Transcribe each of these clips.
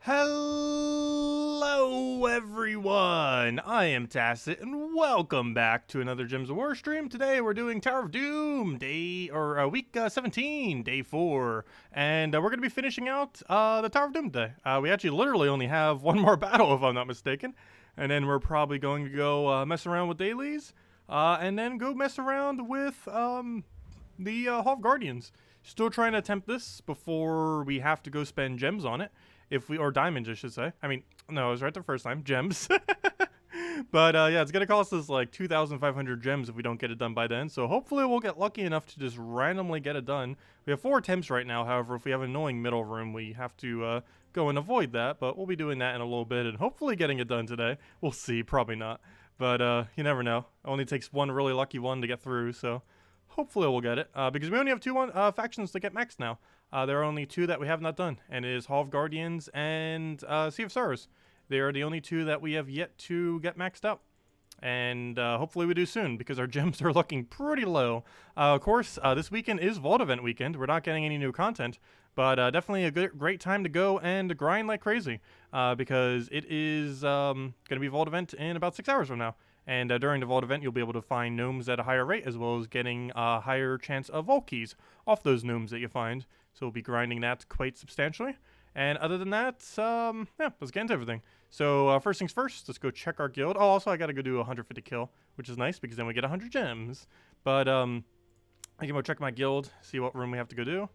Hello everyone, I am Tacet and welcome back to another Gems of War stream. Today we're doing Tower of Doom, week 17, day 4, and we're going to be finishing out the Tower of Doom today. We actually literally only have one more battle if I'm not mistaken, and then we're probably going to go mess around with dailies, and then go mess around with the Hall of Guardians. Still trying to attempt this before we have to go spend gems on it. Or diamonds, I should say. I mean, no, I was right the first time. Gems. But, yeah, it's going to cost us like 2,500 gems if we don't get it done by then. So hopefully we'll get lucky enough to just randomly get it done. We have 4 attempts right now. However, if we have an annoying middle room, we have to go and avoid that. But we'll be doing that in a little bit and hopefully getting it done today. We'll see. Probably not. But you never know. It only takes one really lucky one to get through. So hopefully we'll get it. Because we only have 2 factions to get maxed now. There are only 2 that we have not done, and it is Hall of Guardians and Sea of Sorrows. They are the only 2 that we have yet to get maxed out. And hopefully we do soon, because our gems are looking pretty low. Of course, this weekend is Vault Event weekend. We're not getting any new content, but definitely a great time to go and grind like crazy, because it is going to be Vault Event in about 6 hours from now. And during the Vault Event, you'll be able to find gnomes at a higher rate, as well as getting a higher chance of Vault keys off those gnomes that you find. So we'll be grinding that quite substantially. And other than that, yeah, let's get into everything. So first things first, let's go check our guild. Oh, also I gotta go do 150 kill, which is nice because then we get 100 gems. But I can go check my guild, see what room we have to go do. Why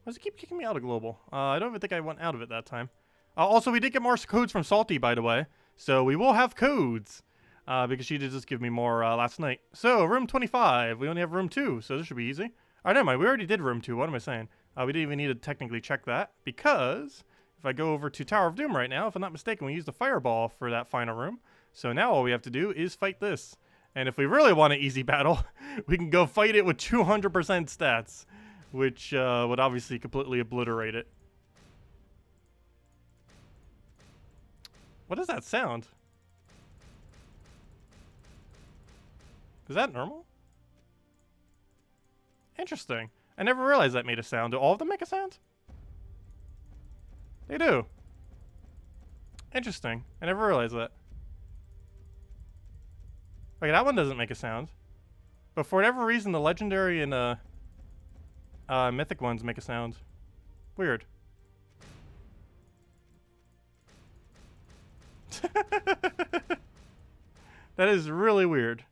does it keep kicking me out of global? I don't even think I went out of it that time. Also, we did get more codes from Salty, by the way. So we will have codes. Because she did just give me more last night. So, room 25. We only have room 2, so this should be easy. Alright, never mind. We already did room 2. What am I saying? We didn't even need to technically check that. Because if I go over to Tower of Doom right now, if I'm not mistaken, we used the fireball for that final room. So now all we have to do is fight this. And if we really want an easy battle, we can go fight it with 200% stats. Which would obviously completely obliterate it. What does that sound? Is that normal? Interesting. I never realized that made a sound. Do all of them make a sound? They do. Interesting. I never realized that. Okay, that one doesn't make a sound. But for whatever reason, the legendary and mythic ones make a sound. Weird. That is really weird.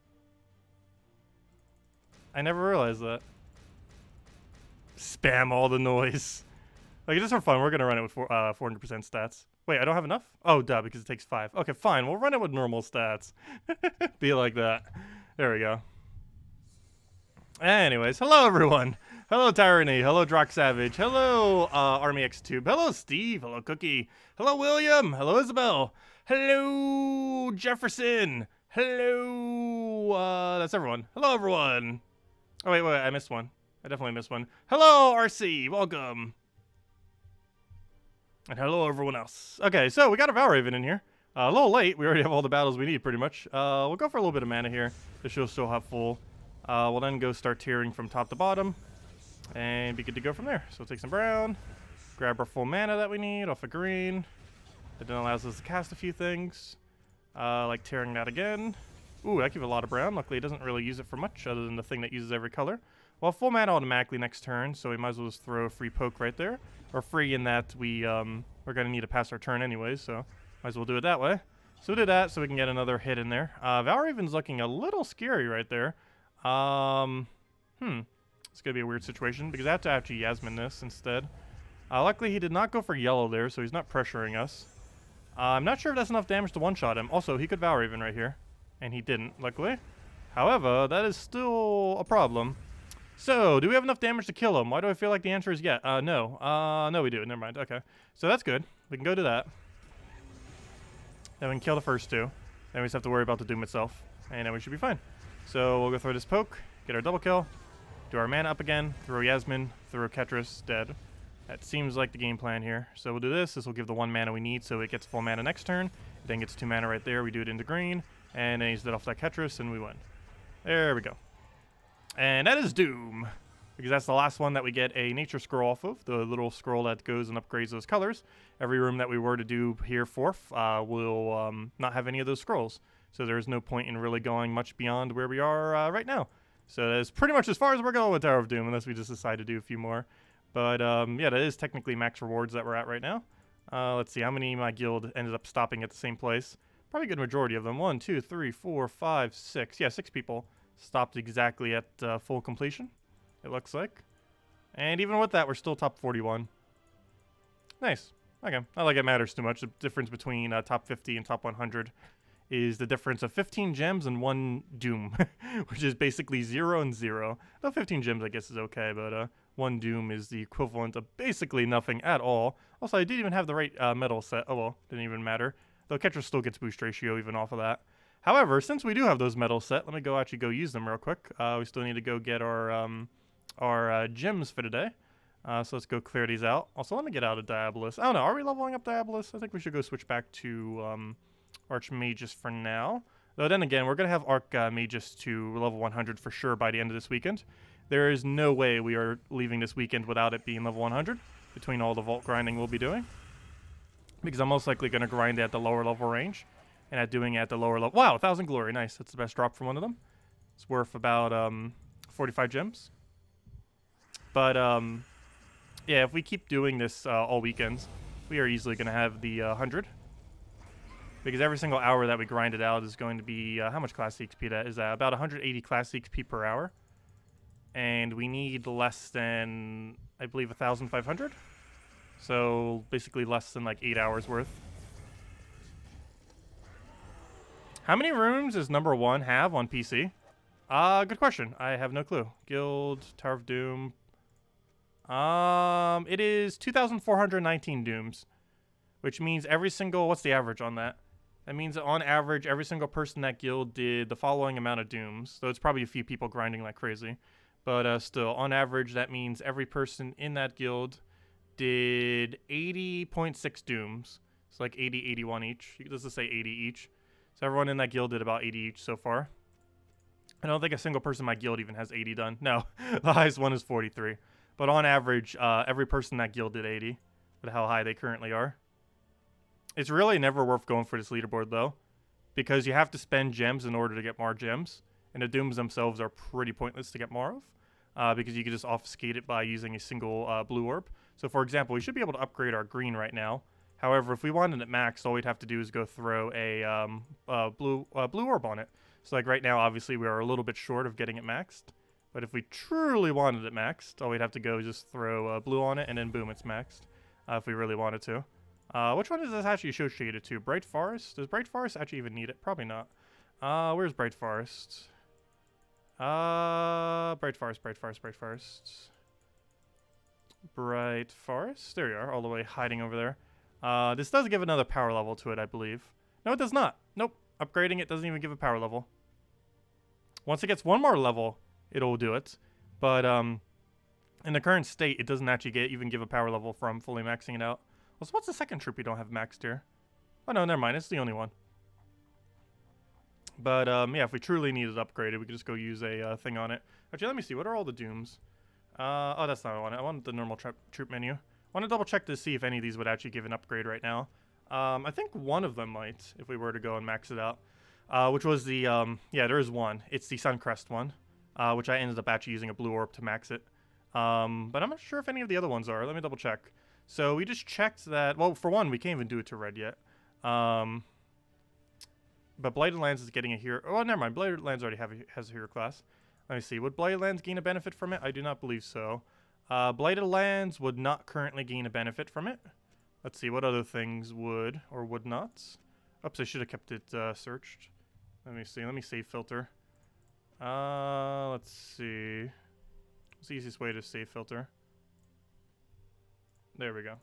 I never realized that. Spam all the noise. Like, just for fun, we're going to run it with 400% stats. Wait, I don't have enough? Oh, duh, because it takes 5. Okay, fine. We'll run it with normal stats. Be like that. There we go. Anyways, hello, everyone. Hello, Tyranny. Hello, Drock Savage. Hello, Army X Tube. Hello, Steve. Hello, Cookie. Hello, William. Hello, Isabel. Hello, Jefferson. Hello, that's everyone. Hello, everyone. Oh, wait, I missed one. I definitely missed one. Hello, RC. Welcome. And hello, everyone else. Okay, so we got a Valraven in here. A little late. We already have all the battles we need, pretty much. We'll go for a little bit of mana here. This show still have full. We'll then go start tiering from top to bottom. And be good to go from there. So we'll take some brown. Grab our full mana that we need off of green. That then allows us to cast a few things. Like tearing that again. Ooh, that gives a lot of brown. Luckily, it doesn't really use it for much other than the thing that uses every color. Well, full mana automatically next turn, so we might as well just throw a free poke right there. Or free in that we're going to need to pass our turn anyways, so might as well do it that way. So we'll do that so we can get another hit in there. Valraven's looking a little scary right there. It's going to be a weird situation because I have to actually Yasmin this instead. Luckily, he did not go for yellow there, so he's not pressuring us. I'm not sure if that's enough damage to one-shot him. Also, he could Valraven right here. And he didn't, luckily. However, that is still a problem. So, do we have enough damage to kill him? Why do I feel like the answer is yeah? No. No, we do. Never mind. Okay. So that's good. We can go do that. Then we can kill the first 2. Then we just have to worry about the Doom itself. And then we should be fine. So, we'll go throw this poke. Get our double kill. Do our mana up again. Throw Yasmin. Throw Ketris. Dead. That seems like the game plan here. So we'll do this. This will give the 1 mana we need so it gets full mana next turn. It then gets 2 mana right there. We do it into green. And then he's dead off that Ketris, and we win. There we go. And that is Doom. because that's the last one that we get a nature scroll off of, the little scroll that goes and upgrades those colors. Every room that we were to do here fourth will not have any of those scrolls. So there's no point in really going much beyond where we are right now. So that's pretty much as far as we're going with Tower of Doom, unless we just decide to do a few more. But yeah, that is technically max rewards that we're at right now. Let's see how many my guild ended up stopping at the same place. Probably a good majority of them. 1, 2, 3, 4, 5, 6. Yeah, 6 people stopped exactly at full completion, it looks like. And even with that, we're still top 41. Nice. Okay. Not like it matters too much. The difference between top 50 and top 100 is the difference of 15 gems and 1 doom, which is basically 0 and 0. Though 15 gems, I guess, is okay, but 1 doom is the equivalent of basically nothing at all. Also, I didn't even have the right metal set. Oh, well, didn't even matter. Though Catcher still gets boost ratio even off of that. However, since we do have those metals set, let me go actually go use them real quick. We still need to go get our gems for today. So let's go clear these out. Also, let me get out of Diabolus. I don't know, are we leveling up Diabolus? I think we should go switch back to Archmagus for now. Though then again, we're going to have Archmagus to level 100 for sure by the end of this weekend. There is no way we are leaving this weekend without it being level 100 between all the vault grinding we'll be doing. Because I'm most likely going to grind at the lower level range. And at doing it at the lower level... Wow, 1,000 glory. Nice. That's the best drop from one of them. It's worth about 45 gems. But, yeah, if we keep doing this all weekends, we are easily going to have the 100. Because every single hour that we grind it out is going to be... how much class XP that is that? About 180 class XP per hour. And we need less than, I believe, 1,500. So basically less than like 8 hours worth. How many rooms does number 1 have on PC? Good question. I have no clue. Guild, Tower of Doom. It is 2,419 dooms. Which means every single, what's the average on that? That means that on average, every single person in that guild did the following amount of dooms. So it's probably a few people grinding like crazy. But still, on average, that means every person in that guild did 80.6 dooms. It's like 80, 81 each. Let's just say 80 each. So everyone in that guild did about 80 each so far. I don't think a single person in my guild even has 80 done. No, the highest one is 43. But on average, every person in that guild did 80. But how high they currently are. It's really never worth going for this leaderboard, though. Because you have to spend gems in order to get more gems. And the dooms themselves are pretty pointless to get more of. Because you can just obfuscate it by using a single blue orb. So, for example, we should be able to upgrade our green right now. However, if we wanted it maxed, all we'd have to do is go throw a blue orb on it. So, like right now, obviously, we are a little bit short of getting it maxed. But if we truly wanted it maxed, all we'd have to go is just throw blue on it, and then boom, it's maxed. If we really wanted to. Which one is this actually associated to? Bright Forest? Does Bright Forest actually even need it? Probably not. Where's Bright Forest? Bright Forest. Bright Forest. There you are, all the way hiding over there. This does give another power level to it, I believe. No, it does not. Nope. Upgrading it doesn't even give a power level. Once it gets one more level, it'll do it. But in the current state, it doesn't actually even give a power level from fully maxing it out. So what's the second troop you don't have maxed here? Oh, no, never mind. It's the only one. But, yeah, if we truly need it upgraded, we could just go use a thing on it. Actually, let me see. What are all the dooms? Oh, that's not what I wanted. I wanted the normal troop menu. I want to double check to see if any of these would actually give an upgrade right now. I think one of them might, if we were to go and max it out. Which was the, yeah, there is one. It's the Suncrest one, which I ended up actually using a blue orb to max it. But I'm not sure if any of the other ones are. Let me double check. So we just checked that, well, for one, we can't even do it to red yet. But Blighted Lands is getting a hero. Oh, never mind. Blighted Lands already has a hero class. Let me see. Would Blighted Lands gain a benefit from it? I do not believe so. Blighted Lands would not currently gain a benefit from it. Let's see. What other things would or would not? Oops, I should have kept it searched. Let me see. Let me save filter. Let's see. What's the easiest way to save filter? There we go.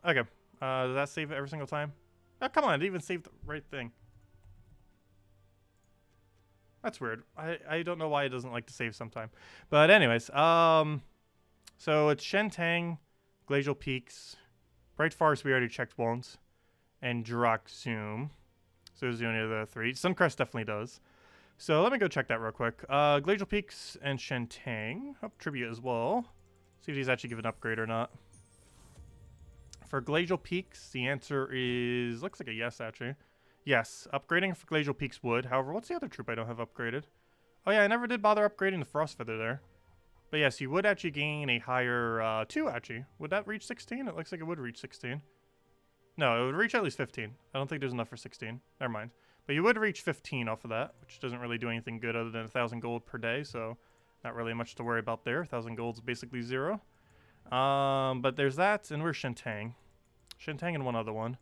Okay. Does that save it every single time? Oh, come on. It even saved the right thing. That's weird. I don't know why it doesn't like to save sometime. But anyways, so it's Shentang, Glacial Peaks, Bright Forest we already checked won't, and Zoom. So those are the only other three. Suncrest definitely does. So let me go check that real quick. Glacial Peaks and Shentang. Oh, Tribute as well. See if these actually give an upgrade or not. For Glacial Peaks, the answer is... looks like a yes, actually. Yes, upgrading for Glacial Peaks would. However, what's the other troop I don't have upgraded? Oh yeah, I never did bother upgrading the Frost Feather there. But yes, you would actually gain a higher 2, actually. Would that reach 16? It looks like it would reach 16. No, it would reach at least 15. I don't think there's enough for 16. Never mind. But you would reach 15 off of that, which doesn't really do anything good other than 1,000 gold per day, so not really much to worry about there. 1,000 gold's basically 0. But there's that, and where's Shentang? Shentang and one other one.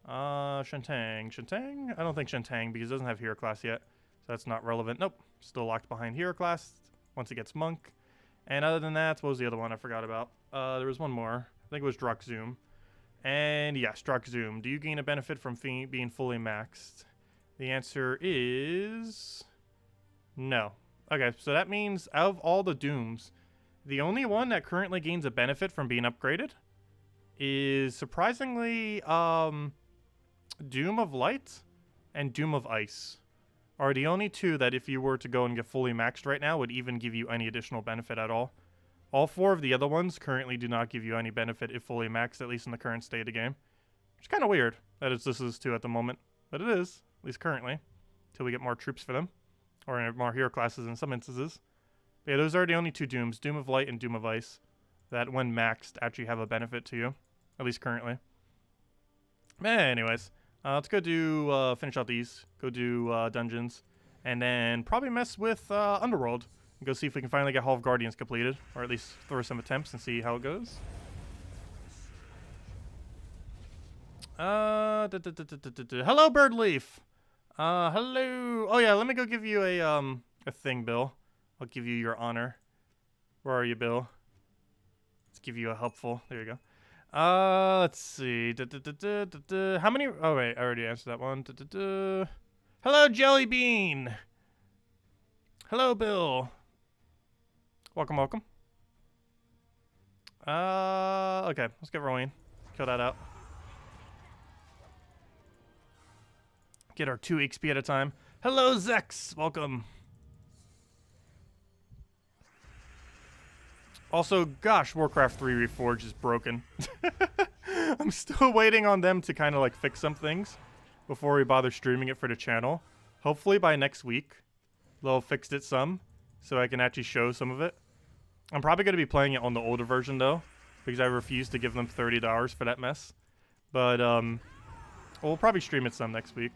Shentang? I don't think Shentang, because it doesn't have Hero Class yet, so that's not relevant. Nope, still locked behind Hero Class once it gets Monk. And other than that, what was the other one I forgot about? There was one more. I think it was Droxzoom. And yes, Droxzoom. Do you gain a benefit from being fully maxed? The answer is... no. Okay, so that means out of all the Dooms, the only one that currently gains a benefit from being upgraded is surprisingly Doom of Light and Doom of Ice are the only two that if you were to go and get fully maxed right now would even give you any additional benefit at all. All 4 of the other ones currently do not give you any benefit if fully maxed, at least in the current state of the game. Which is kind of weird that this is 2 at the moment, but it is, at least currently, until we get more troops for them, or more hero classes in some instances. But yeah, those are the only 2 Dooms, Doom of Light and Doom of Ice, that when maxed actually have a benefit to you, at least currently. Anyways, let's go do, finish out these, go do dungeons, and then probably mess with Underworld. Go see if we can finally get Hall of Guardians completed, or at least throw some attempts and see how it goes. Hello, Birdleaf. Hello. Oh yeah, let me go give you a thing, Bill. I'll give you your honor. Where are you, Bill? Let's give you a helpful. There you go. Let's see. How many? Oh wait, I already answered that one. Hello, Jelly Bean. Hello, Bill. Welcome, welcome. Okay, let's get rolling. Kill that out. Get our 2 XP at a time. Hello, Zex. Welcome. Also, gosh, Warcraft 3 Reforged is broken. I'm still waiting on them to kind of like fix some things before we bother streaming it for the channel. Hopefully by next week, they'll have fixed it some so I can actually show some of it. I'm probably going to be playing it on the older version, though, because I refuse to give them $30 for that mess. But, we'll probably stream it some next week,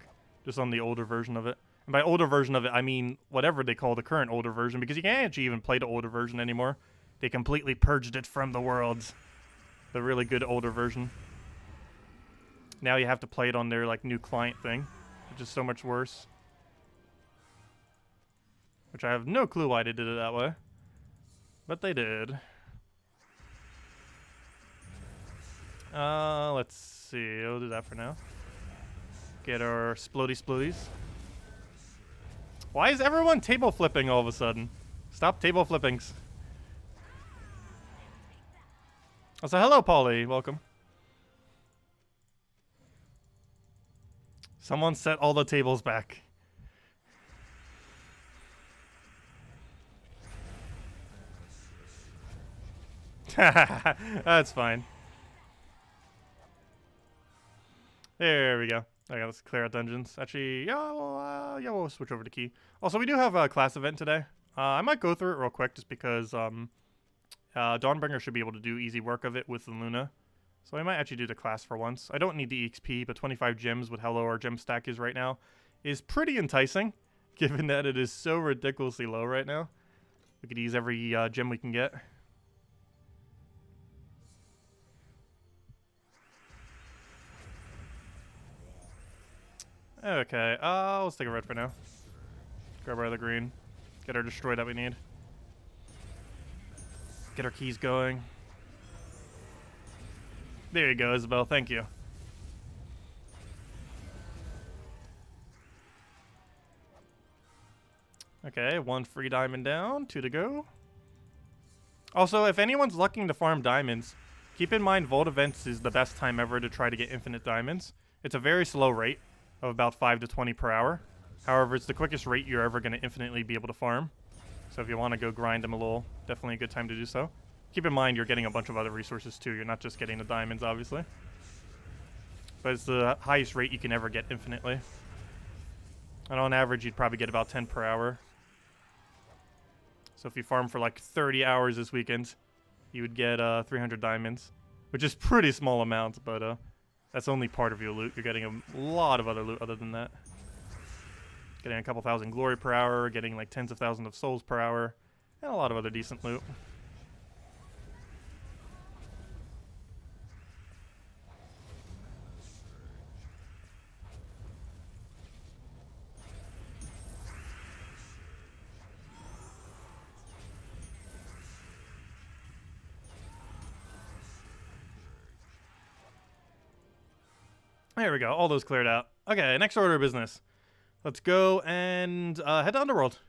just on the older version of it. And by older version of it, I mean whatever they call the current older version, because you can't actually even play the older version anymore. They completely purged it from the world. The really good older version. Now you have to play it on their, like, new client thing, which is so much worse. Which I have no clue why they did it that way. But they did. Let's see. We'll do that for now. Get our splodies. Why is everyone table flipping all of a sudden? Stop table flippings. Also, hello, Polly. Welcome. Someone set all the tables back. That's fine. There we go. Okay, let's clear out dungeons. Actually, yeah, we'll switch over to Key. Also, we do have a class event today. I might go through it real quick just because Dawnbringer should be able to do easy work of it with the Luna. So I might actually do the class for once. I don't need the XP, but 25 gems with how low our gem stack is right now is pretty enticing, given that it is so ridiculously low right now. We could use every gem we can get. Okay, let's take a red for now. Grab our other green. Get our destroy that we need. Get our keys going. There you go, Isabel. Thank you. Okay, 1 free diamond down. 2 to go. Also, if anyone's looking to farm diamonds, keep in mind Vault Events is the best time ever to try to get infinite diamonds. It's a very slow rate of about 5 to 20 per hour. However, it's the quickest rate you're ever going to infinitely be able to farm. So if you want to go grind them a little, definitely a good time to do so. Keep in mind you're getting a bunch of other resources too. You're not just getting the diamonds, obviously. But it's the highest rate you can ever get infinitely. And on average, you'd probably get about 10 per hour. So if you farm for like 30 hours this weekend, you would get 300 diamonds. Which is pretty small amount, but that's only part of your loot. You're getting a lot of other loot other than that. Getting a couple thousand glory per hour, getting like tens of thousands of souls per hour, and a lot of other decent loot. There we go. All those cleared out. Okay, next order of business. Let's go and head to Underworld.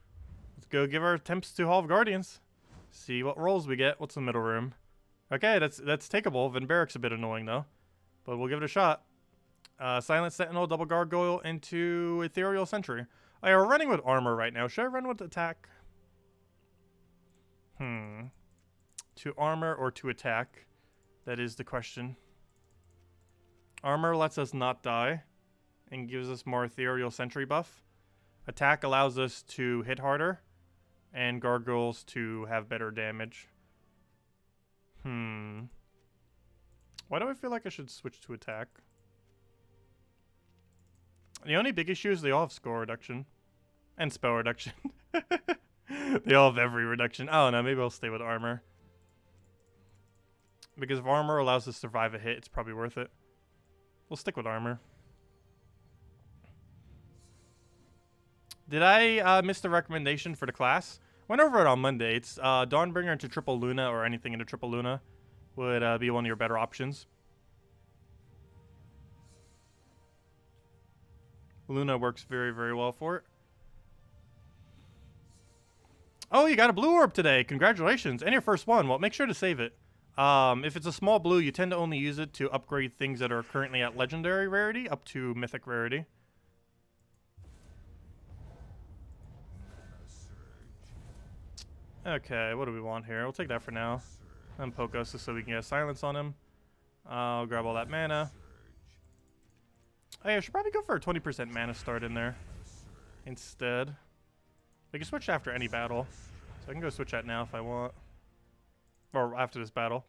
Let's go give our attempts to Hall of Guardians. See what rolls we get. What's the middle room? Okay, that's takeable. Van Barrack's a bit annoying, though. But we'll give it a shot. Silent Sentinel, Double Gargoyle into Ethereal Sentry. Oh, yeah, we're running with armor right now. Should I run with attack? To armor or to attack? That is the question. Armor lets us not die and gives us more Ethereal Sentry buff. Attack allows us to hit harder and gargoyles to have better damage. Why do I feel like I should switch to attack? The only big issue is they all have score reduction and spell reduction. They all have every reduction. I don't know, maybe I'll stay with armor. Because if armor allows us to survive a hit, it's probably worth it. We'll stick with armor. Did I miss the recommendation for the class? Went over it on Monday. It's Dawnbringer into Triple Luna or anything into Triple Luna would be one of your better options. Luna works very, very well for it. Oh, you got a blue orb today. Congratulations. And your first one. Well, make sure to save it. If it's a small blue, you tend to only use it to upgrade things that are currently at legendary rarity up to mythic rarity. Okay, what do we want here? We'll take that for now. And poke us just so we can get silence on him. I'll grab all that mana. Oh yeah, I should probably go for a 20% mana start in there instead. We can switch after any battle. So I can go switch that now if I want. Or after this battle.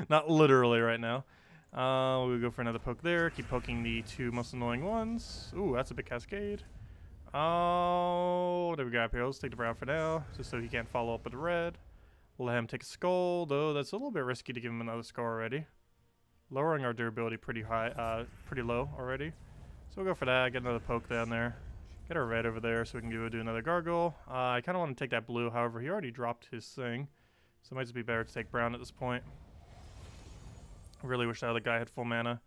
Not literally right now. We'll go for another poke there. Keep poking the two most annoying ones. Ooh, that's a big cascade. Oh, what do we got here? Let's take the brown for now, just so he can't follow up with the red. We'll let him take a skull, though that's a little bit risky to give him another skull already. Lowering our durability pretty high, pretty low already. So we'll go for that, get another poke down there. Get our red over there so we can go do another gargoyle. I kind of want to take that blue, however, he already dropped his thing. So it might just be better to take brown at this point. I really wish that other guy had full mana.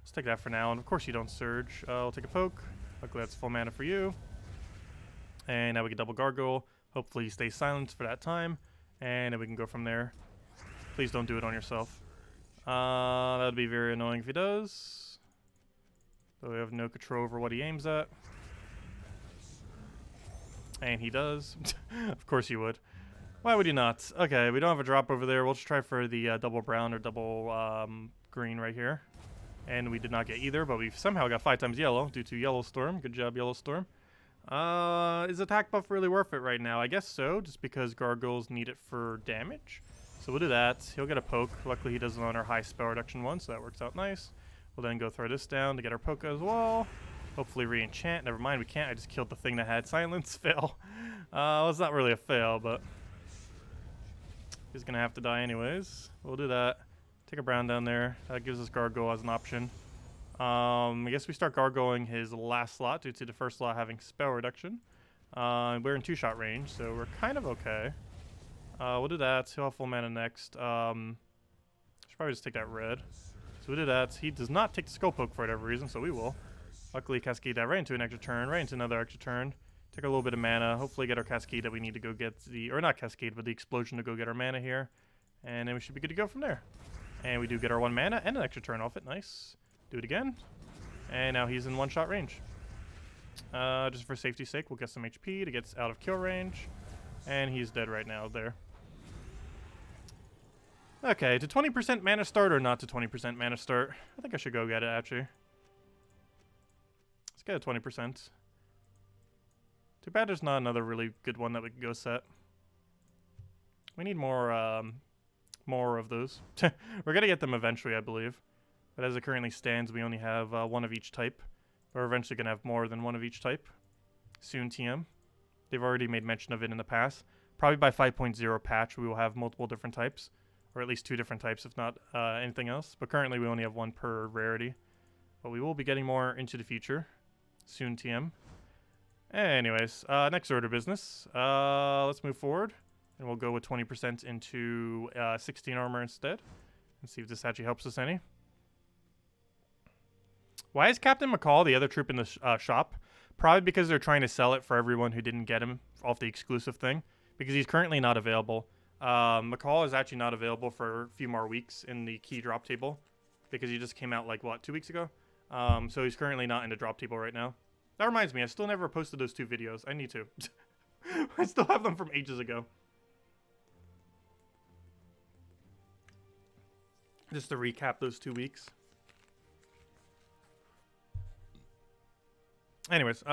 Let's take that for now, and of course you don't surge. I'll take a poke. Luckily that's full mana for you. And now we can double gargoyle. Hopefully he stays silent for that time. And then we can go from there. Please don't do it on yourself. That would be very annoying if he does. Though we have no control over what he aims at. And he does. Of course you would. Why would you not? Okay, we don't have a drop over there. We'll just try for the double brown or double green right here. And we did not get either, but we've somehow got 5 times yellow due to Yellow Storm. Good job, Yellow Storm. Is attack buff really worth it right now? I guess so, just because gargoyles need it for damage. So we'll do that. He'll get a poke. Luckily he doesn't on our high spell reduction one, so that works out nice. We'll then go throw this down to get our poke as well. Hopefully re-enchant. Never mind, we can't. I just killed the thing that had silence. Fail. Well, it's not really a fail, but he's going to have to die anyways. We'll do that. Take a brown down there. That gives us gargoyle as an option. I guess we start gargoyling his last slot due to the first slot having spell reduction. We're in 2-shot range, so we're kind of okay. We'll do that. He'll have full mana next. Should probably just take that red. So we'll do that. He does not take the skull poke for whatever reason, so we will. Luckily, cascade that right into an extra turn, right into another extra turn. Take a little bit of mana. Hopefully get our cascade that we need to go get the... Or not cascade, but the explosion to go get our mana here. And then we should be good to go from there. And we do get our 1 mana and an extra turn off it. Nice. Do it again. And now he's in 1-shot range. Just for safety's sake, we'll get some HP to get out of kill range. And he's dead right now there. Okay, to 20% mana start or not to 20% mana start? I think I should go get it, actually. Let's get a 20%. Too bad there's not another really good one that we could go set. We need more of those. We're gonna get them eventually, I believe. But as it currently stands, we only have one of each type. We're eventually gonna have more than one of each type. Soon, TM. They've already made mention of it in the past. Probably by 5.0 patch, we will have multiple different types. Or at least 2 different types, if not anything else. But currently, we only have 1 per rarity. But we will be getting more into the future. Soon, TM. Anyways, next order of business. Let's move forward. And we'll go with 20% into 16 armor instead. And see if this actually helps us any. Why is Captain McCall the other troop in the shop? Probably because they're trying to sell it for everyone who didn't get him off the exclusive thing. Because he's currently not available. McCall is actually not available for a few more weeks in the key drop table. Because he just came out like, what, 2 weeks ago? So he's currently not in the drop table right now. That reminds me, I still never posted those 2 videos. I need to. I still have them from ages ago. Just to recap those 2 weeks. Anyways,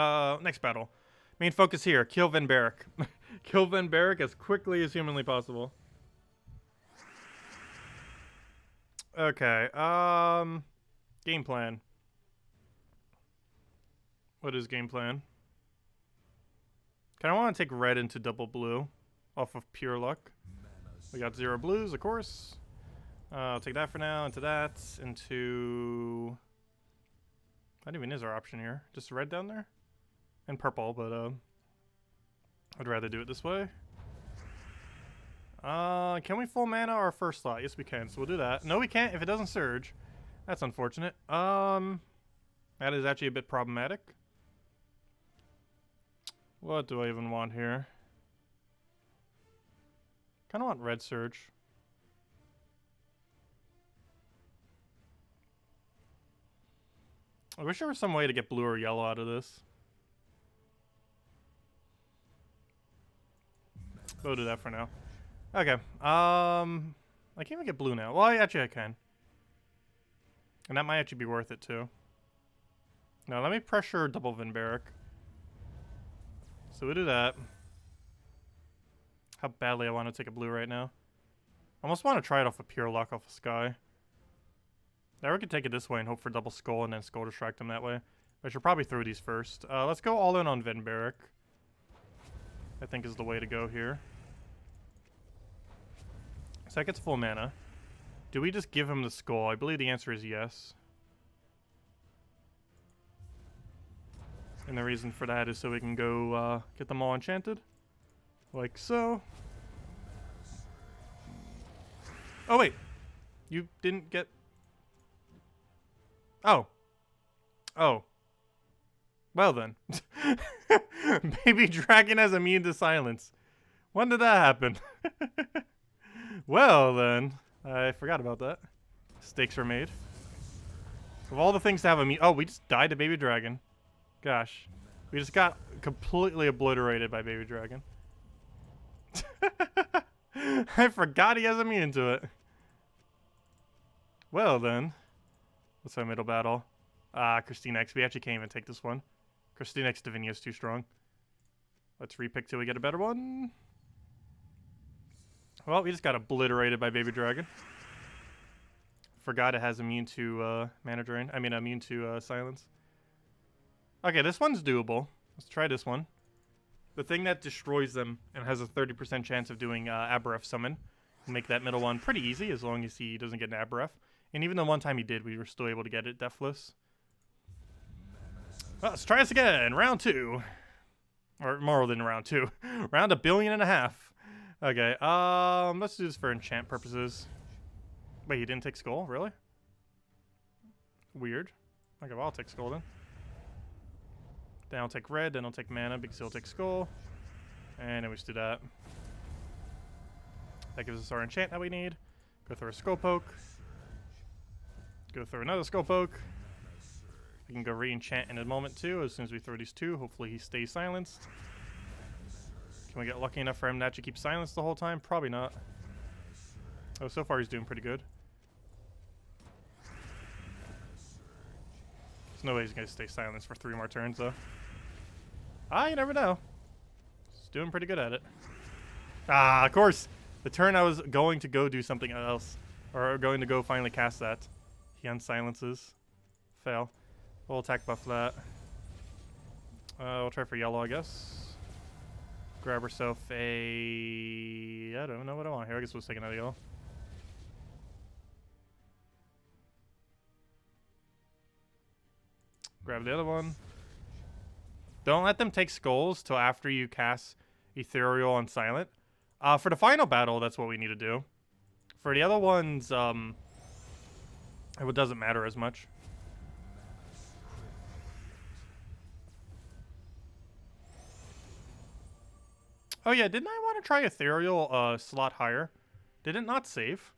next battle. Main focus here, kill Van Barrack. Kill Van Barrack as quickly as humanly possible. Okay, game plan. What is game plan? Kinda wanna take red into double blue off of pure luck. We got 0 blues, of course. I'll take that for now, into that, into... That even is our option here. Just red down there? And purple, but I'd rather do it this way. Can we full mana our first slot? Yes, we can, so we'll do that. No, we can't if it doesn't surge. That's unfortunate. That is actually a bit problematic. What do I even want here? Kinda want red surge. I wish there was some way to get blue or yellow out of this. We'll do that for now. Okay. I can't even get blue now. Well, actually I can. And that might actually be worth it too. Now let me pressure double Van Barrack. So we'll do that. How badly I want to take a blue right now. I almost want to try it off a pure luck off a sky. Now we could take it this way and hope for double skull and then skull distract them that way. I should probably throw these first. Let's go all in on Van Barrack. I think is the way to go here. So that gets full mana. Do we just give him the skull? I believe the answer is yes. And the reason for that is so we can go get them all enchanted. Like so. Oh wait. You didn't get... Oh. Oh. Well then. Baby dragon has immune to silence. When did that happen? Well then. I forgot about that. Stakes were made. Of all the things to have immune... Oh, we just died to baby dragon. Gosh. We just got completely obliterated by baby dragon. I forgot he has immune to it. Well then. What's our middle battle? Christine X. We actually can't even take this one. Christine X Divinia is too strong. Let's repick till we get a better one. Well, we just got obliterated by baby dragon. Forgot it has immune to mana drain. I mean, immune to silence. Okay, this one's doable. Let's try this one. The thing that destroys them and has a 30% chance of doing Aberef summon. We'll make that middle one pretty easy as long as he doesn't get an Aberef. And even the one time he did, we were still able to get it deathless. Well, let's try this again. Round 2. Or more than round 2. Round 1.5 billion. Okay, let's do this for enchant purposes. Wait, he didn't take skull? Really? Weird. Okay, well, I'll take skull then. Then I'll take red, then I'll take mana because he'll take skull. And then we just do that. That gives us our enchant that we need. Go through a skull poke. Go through another skull poke. We can go re-enchant in a moment too, as soon as we throw these two. Hopefully he stays silenced. Can we get lucky enough for him to actually keep silenced the whole time? Probably not. Oh, so far he's doing pretty good. There's no way he's going to stay silenced for 3 more turns, though. Ah, you never know. He's doing pretty good at it. Ah, of course. The turn I was going to go do something else, or going to go finally cast that, he unsilences. Fail. We'll attack buff that. We'll try for yellow, I guess. Grab herself a... I don't know what I want here. I guess we'll take another yellow. Grab the other one. Don't let them take skulls till after you cast Ethereal on Silent. For the final battle, that's what we need to do. For the other ones, it doesn't matter as much. Oh yeah, didn't I want to try Ethereal slot higher? Did it not save?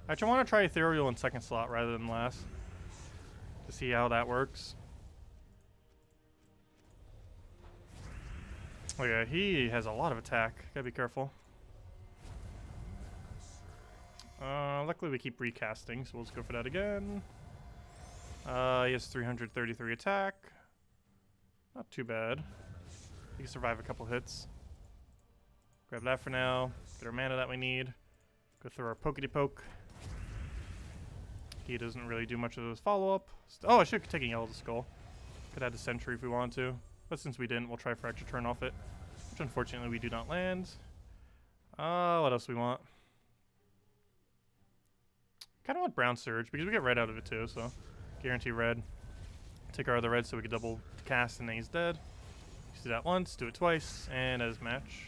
I actually want to try Ethereal in second slot rather than last. To see how that works. Oh yeah, he has a lot of attack. Gotta be careful. Luckily we keep recasting, so we'll just go for that again. He has 333 attack. Not too bad. He can survive a couple hits. Grab that for now. Get our mana that we need. Go through our pokety-poke. He doesn't really do much of this follow-up. Oh, I should have taken yellow to skull. Could add the sentry if we wanted to. But since we didn't, we'll try for extra turn off it. Which unfortunately we do not land. What else do we want? Kind of want brown surge because we get red out of it too, so guarantee red. Take our other red so we can double cast and then he's dead. Do that once, do it twice, and as match.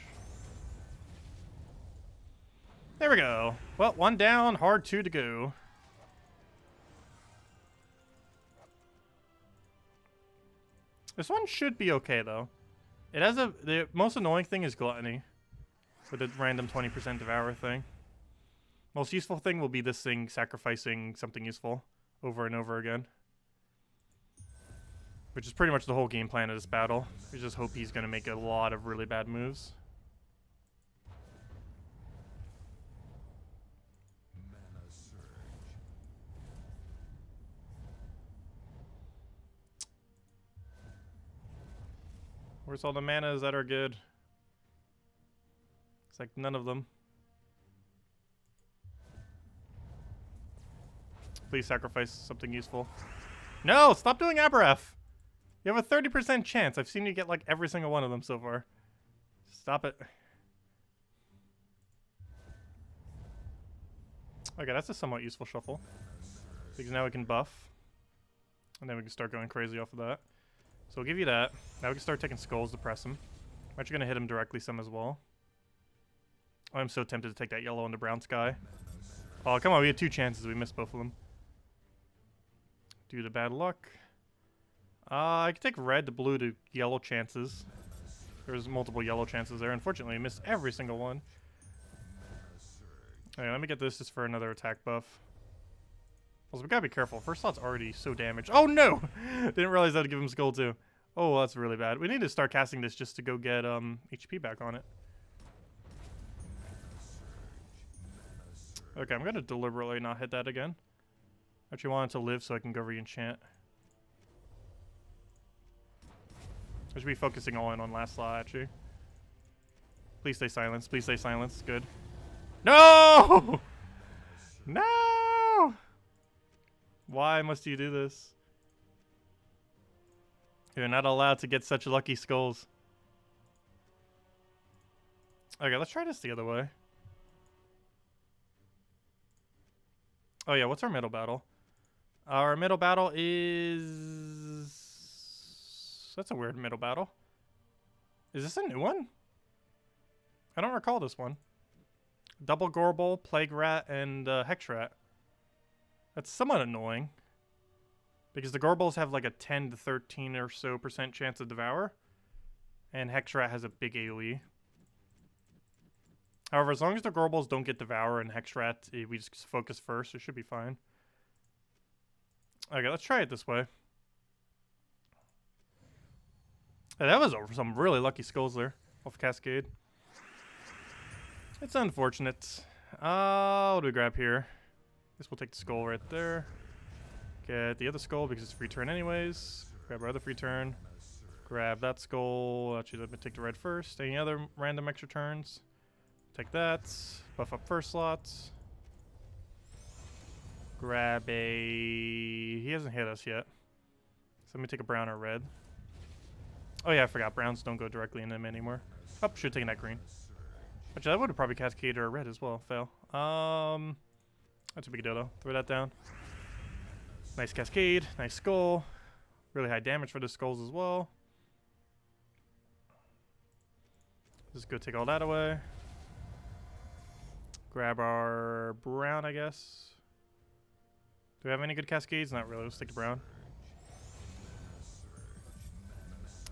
There we go. Well, 1 down, hard 2 to go. This one should be okay though. It has the most annoying thing is gluttony. With the random 20% devour thing. Most useful thing will be this thing sacrificing something useful over and over again. Which is pretty much the whole game plan of this battle. We just hope he's going to make a lot of really bad moves. Where's all the manas that are good? It's like none of them. Please sacrifice something useful. No! Stop doing Aberef! You have a 30% chance. I've seen you get like every single one of them so far. Stop it. Okay, that's a somewhat useful shuffle. Because now we can buff. And then we can start going crazy off of that. So we'll give you that. Now we can start taking skulls to press him. I'm actually going to hit him directly some as well. Oh, I'm so tempted to take that yellow into brown sky. Oh, come on. We had 2 chances. We missed both of them. Do the bad luck. I can take red to blue to yellow chances. There's multiple yellow chances there. Unfortunately, I missed every single one. Okay, let me get this just for another attack buff. Also, we gotta be careful. First slot's already so damaged. Oh no! Didn't realize I had to give him skull too. Oh, that's really bad. We need to start casting this just to go get HP back on it. Okay, I'm gonna deliberately not hit that again. I actually want it to live so I can go re-enchant. I should be focusing all in on last slot, actually. Please stay silenced. Please stay silenced. Good. No! No! Why must you do this? You're not allowed to get such lucky skulls. Okay, let's try this the other way. Oh yeah, what's our middle battle? Our middle battle is... That's a weird middle battle. Is this a new one? I don't recall this one. Double Gorble, Plague Rat, and Hex Rat. That's somewhat annoying. Because the Gorbles have like a 10 to 13 or so % chance of Devour. And Hex Rat has a big AoE. However, as long as the Gorbles don't get Devour and Hex Rat, we just focus first, it should be fine. Okay, let's try it this way. Hey, that was some really lucky skulls there off Cascade. It's unfortunate. What do we grab here? Guess we'll take the skull right there. Get the other skull because it's free turn anyways. Grab our other free turn. Grab that skull. Actually, let me take the red first. Any other random extra turns? Take that. Buff up first slots. Grab a... He hasn't hit us yet. So let me take a brown or red. Oh yeah, I forgot. Browns don't go directly into him anymore. Oh, should have taken that green. Actually, that would have probably cascaded or red as well. Fail. That's a big deal though. Throw that down. Nice cascade. Nice skull. Really high damage for the skulls as well. Just go take all that away. Grab our brown, I guess. Do we have any good cascades? Not really. Let's take the brown.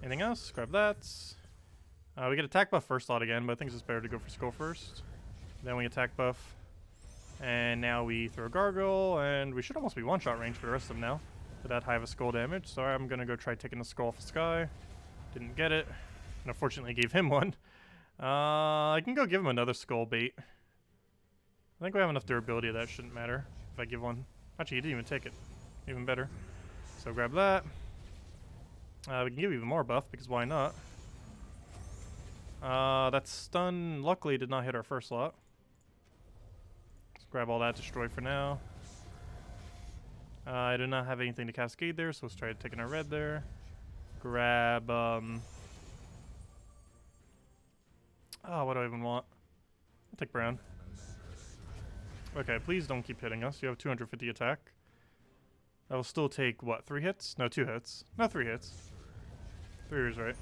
Anything else? Grab that. We get attack buff first slot again, but I think it's just better to go for skull first. Then we attack buff. And now we throw gargle, and we should almost be one-shot range for the rest of them now. For that high of a skull damage. So I'm gonna go try taking the skull off the sky. Didn't get it. And unfortunately gave him one. I can go give him another skull bait. I think we have enough durability that shouldn't matter if I give one. Actually, he didn't even take it. Even better. So grab that. We can give even more buff, because why not? That stun, luckily, did not hit our first slot. Let's grab all that, destroy for now. I do not have anything to cascade there, so let's try taking our red there. Grab, oh, what do I even want? I'll take brown. Okay, please don't keep hitting us. You have 250 attack. I will still take, what, 3 hits? No, 2 hits. No, 3 hits. 3 is right.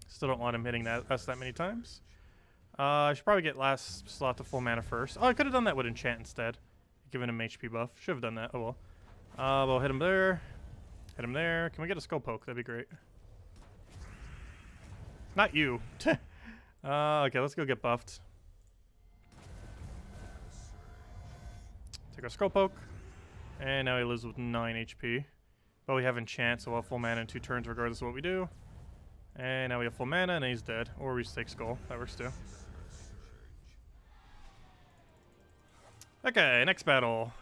Still don't want him hitting us that many times. I should probably get last slot to full mana first. Oh, I could have done that with enchant instead. Giving him HP buff. Should have done that. Oh well. We'll hit him there. Hit him there. Can we get a skull poke? That'd be great. Not you. Okay, let's go get buffed. Take our skull poke. And now he lives with 9 HP. But we have enchant, so we'll have full mana in 2 turns regardless of what we do. And now we have full mana and he's dead. Or we just take skull. That works too. Okay, next battle.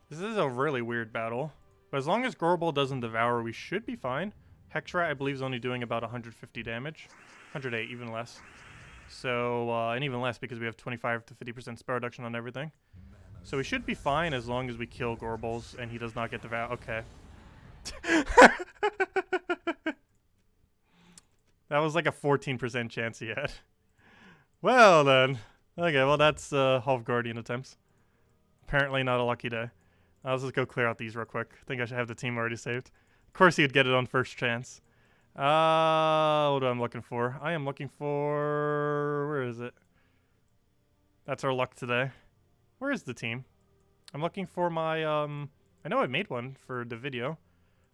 This is a really weird battle. But as long as Gorbel doesn't devour, we should be fine. Hexrat, I believe, is only doing about 150 damage. 108, even less. So, and even less because we have 25 to 50% spell reduction on everything. So we should be fine as long as we kill Gorbels and he does not get devoured. Okay. That was like a 14% chance he had. Well then. Okay, well that's half Guardian attempts. Apparently not a lucky day. Let's just go clear out these real quick. I think I should have the team already saved. Of course he would get it on first chance. What am I looking for? I am looking for... Where is it? That's our luck today. Where is the team? I'm looking for my... I know I made one for the video.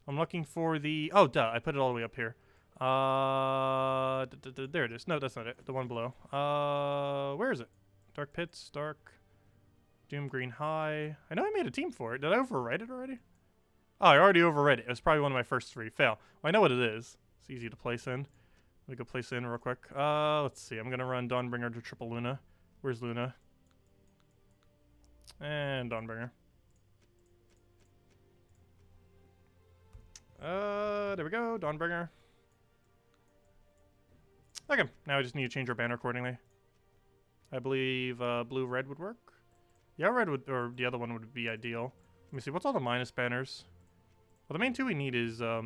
I'm looking for the... Oh, duh. I put it all the way up here. There it is. No, that's not it. The one below. Where is it? Dark Pits, Dark, Doom Green High. I know I made a team for it. Did I overwrite it already? Oh, I already overwrite it. It was probably one of my first 3. Fail. Well, I know what it is. It's easy to place in. Let me go place in real quick. Let's see. I'm gonna run Dawnbringer to triple Luna. Where's Luna? And Dawnbringer. There we go. Dawnbringer. Okay, now I just need to change our banner accordingly. I believe blue-red would work. Yeah, red would, or the other one would be ideal. Let me see, what's all the minus banners? Well, the main 2 we need is, I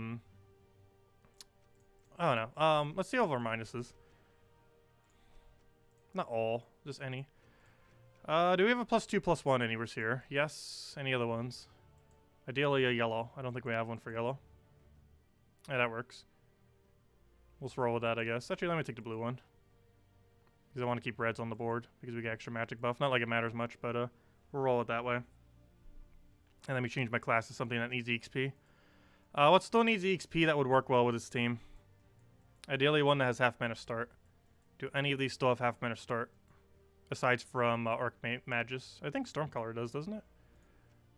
don't know. Let's see all of our minuses. Not all, just any. Do we have a +2, +1 anywhere here? Yes. Any other ones? Ideally a yellow. I don't think we have one for yellow. Yeah, that works. We'll just roll with that, I guess. Actually, let me take the blue one. Because I want to keep reds on the board, because we get extra magic buff. Not like it matters much, but we'll roll it that way. And let me change my class to something that needs EXP. What still needs EXP that would work well with this team? Ideally one that has half mana start. Do any of these still have half mana start? Aside from Archmagus. I think Stormcaller does, doesn't it?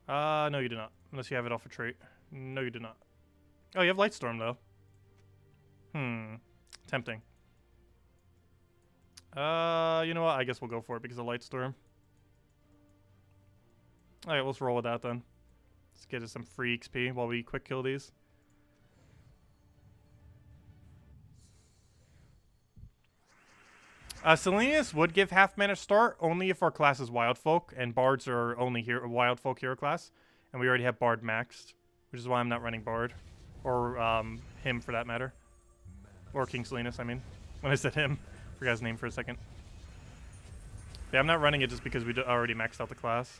No, you do not. Unless you have it off a trait. No, you do not. Oh, you have Lightstorm, though. Tempting. You know what? I guess we'll go for it because of Lightstorm. Alright, let's roll with that then. Let's get us some free XP while we quick kill these. Selenius would give half mana start only if our class is Wild Folk, and Bards are only Wild Folk hero class, and we already have Bard maxed, which is why I'm not running Bard. Or him for that matter. Or King Selenius, I mean. When I said him, I forgot his name for a second. Yeah, I'm not running it just because we already maxed out the class.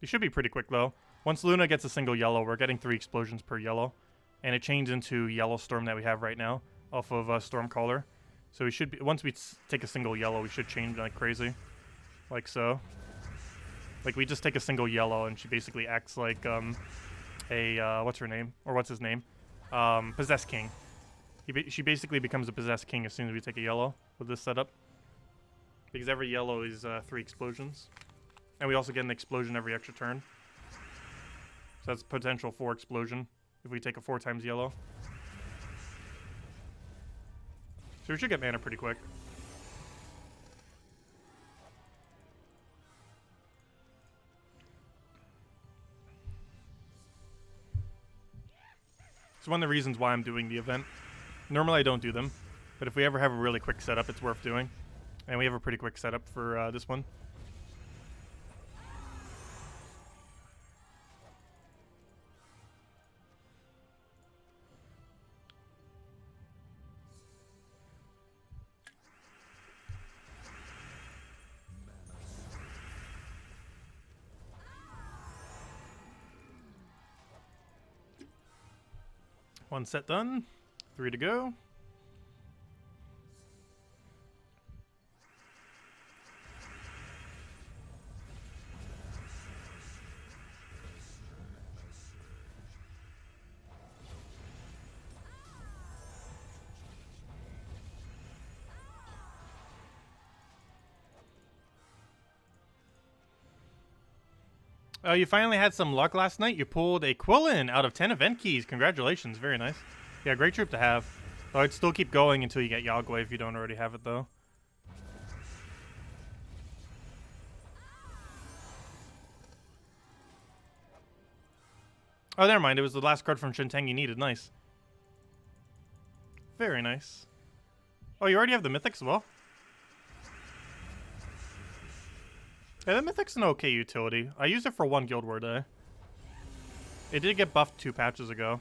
You should be pretty quick though. Once Luna gets a single yellow, we're getting 3 explosions per yellow, and it changes into Yellow Storm that we have right now off of Stormcaller. So we should be, once we take a single yellow, we should change like crazy, like so. Like we just take a single yellow, and she basically acts like what's her name, or what's his name, Possessed King. She basically becomes a Possessed King as soon as we take a yellow with this setup, because every yellow is 3 explosions. And we also get an explosion every extra turn. So that's potential 4 explosion if we take a 4 times yellow. So we should get mana pretty quick. It's one of the reasons why I'm doing the event. Normally I don't do them, but if we ever have a really quick setup, it's worth doing. And we have a pretty quick setup for this one. One set done. 3 to go. Oh, you finally had some luck last night. You pulled a Quillin out of 10 event keys. Congratulations. Very nice. Yeah, great troop to have. Though I'd still keep going until you get Yagway if you don't already have it, though. Oh, never mind. It was the last card from Shinteng you needed. Nice. Very nice. Oh, you already have the Mythics as well? Yeah, the Mythic's an okay utility. I used it for 1 Guild War day. It did get buffed 2 patches ago.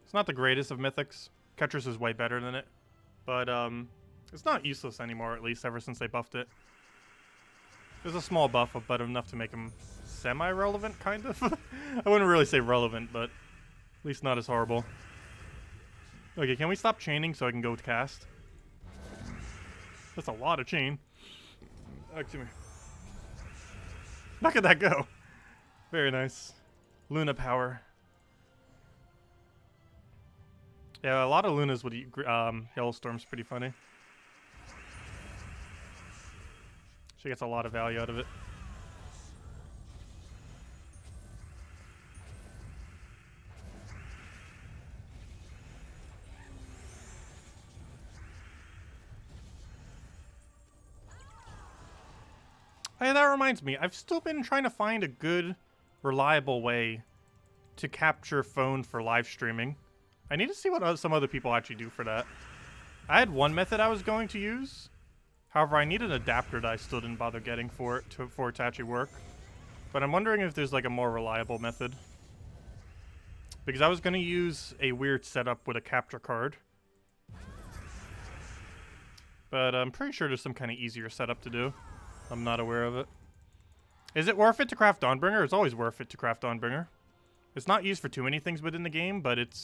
It's not the greatest of Mythics. Ketris is way better than it. But, it's not useless anymore, at least, ever since they buffed it. There's a small buff, but enough to make him semi-relevant, kind of. I wouldn't really say relevant, but at least not as horrible. Okay, can we stop chaining so I can go to cast? That's a lot of chain. Excuse me. Look at that go. Very nice. Luna power. Yeah, a lot of Lunas with Hailstorm's pretty funny. She gets a lot of value out of it. Hey, that reminds me, I've still been trying to find a good, reliable way to capture phone for live streaming. I need to see what some other people actually do for that. I had one method I was going to use. However, I need an adapter that I still didn't bother getting for it to actually work. But I'm wondering if there's like a more reliable method. Because I was going to use a weird setup with a capture card. But I'm pretty sure there's some kind of easier setup to do. I'm not aware of it. Is it worth it to craft Dawnbringer? It's always worth it to craft Dawnbringer. It's not used for too many things within the game, but it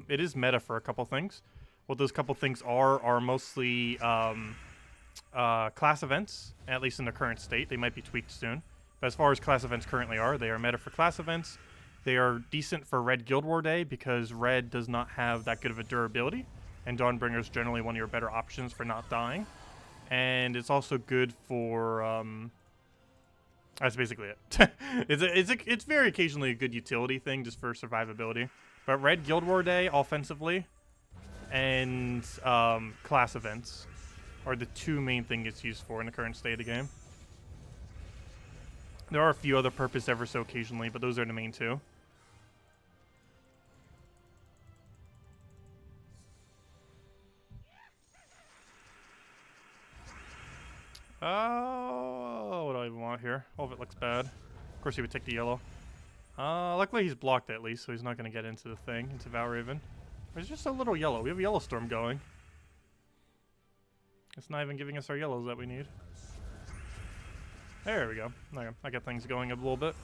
is meta for a couple things. What those couple things are mostly class events, at least in their current state. They might be tweaked soon. But as far as class events currently are, they are meta for class events. They are decent for Red Guild War Day because Red does not have that good of a durability. And Dawnbringer is generally one of your better options for not dying. And it's also good for, that's basically it. It's very occasionally a good utility thing just for survivability. But Red Guild War Day offensively and class events are the two main things it's used for in the current state of the game. There are a few other purposes ever so occasionally, but those are the main two. Oh, what do I even want here? All of it looks bad. Of course he would take the yellow. Luckily he's blocked at least, so he's not going to get into the thing, into Valraven. There's just a little yellow. We have a yellow storm going. It's not even giving us our yellows that we need. There we go. Okay, I got things going a little bit.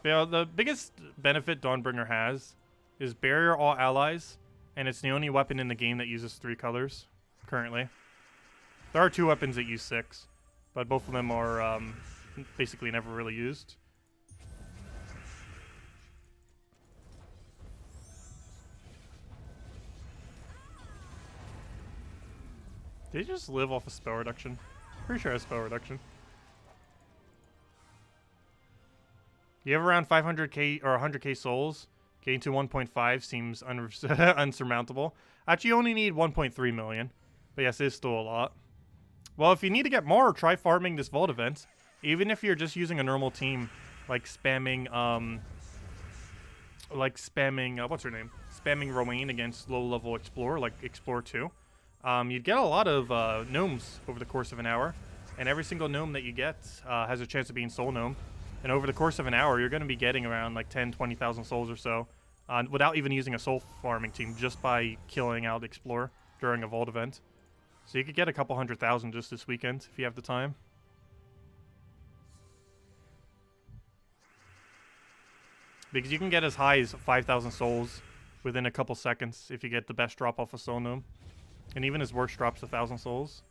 Yeah, the biggest benefit Dawnbringer has is barrier all allies, and it's the only weapon in the game that uses 3 colors currently. There are 2 weapons that use 6, but both of them are basically never really used. Did he just live off of spell reduction? Pretty sure it has spell reduction. You have around 500k or 100k souls. Getting to 1.5 seems unsurmountable. Actually, you only need 1.3 million. But yes, it is still a lot. Well, if you need to get more, try farming this vault event. Even if you're just using a normal team, like spamming, what's her name? Spamming Rowan against low-level Explorer, like Explorer 2. You'd get a lot of gnomes over the course of an hour. And every single gnome that you get has a chance of being soul gnome. And over the course of an hour, you're going to be getting around like 10, 20,000 souls or so without even using a soul farming team, just by killing out Explorer during a vault event. So you could get a couple 100,000 just this weekend if you have the time. Because you can get as high as 5,000 souls within a couple seconds if you get the best drop off a soul gnome. And even his worst drops 1,000 souls.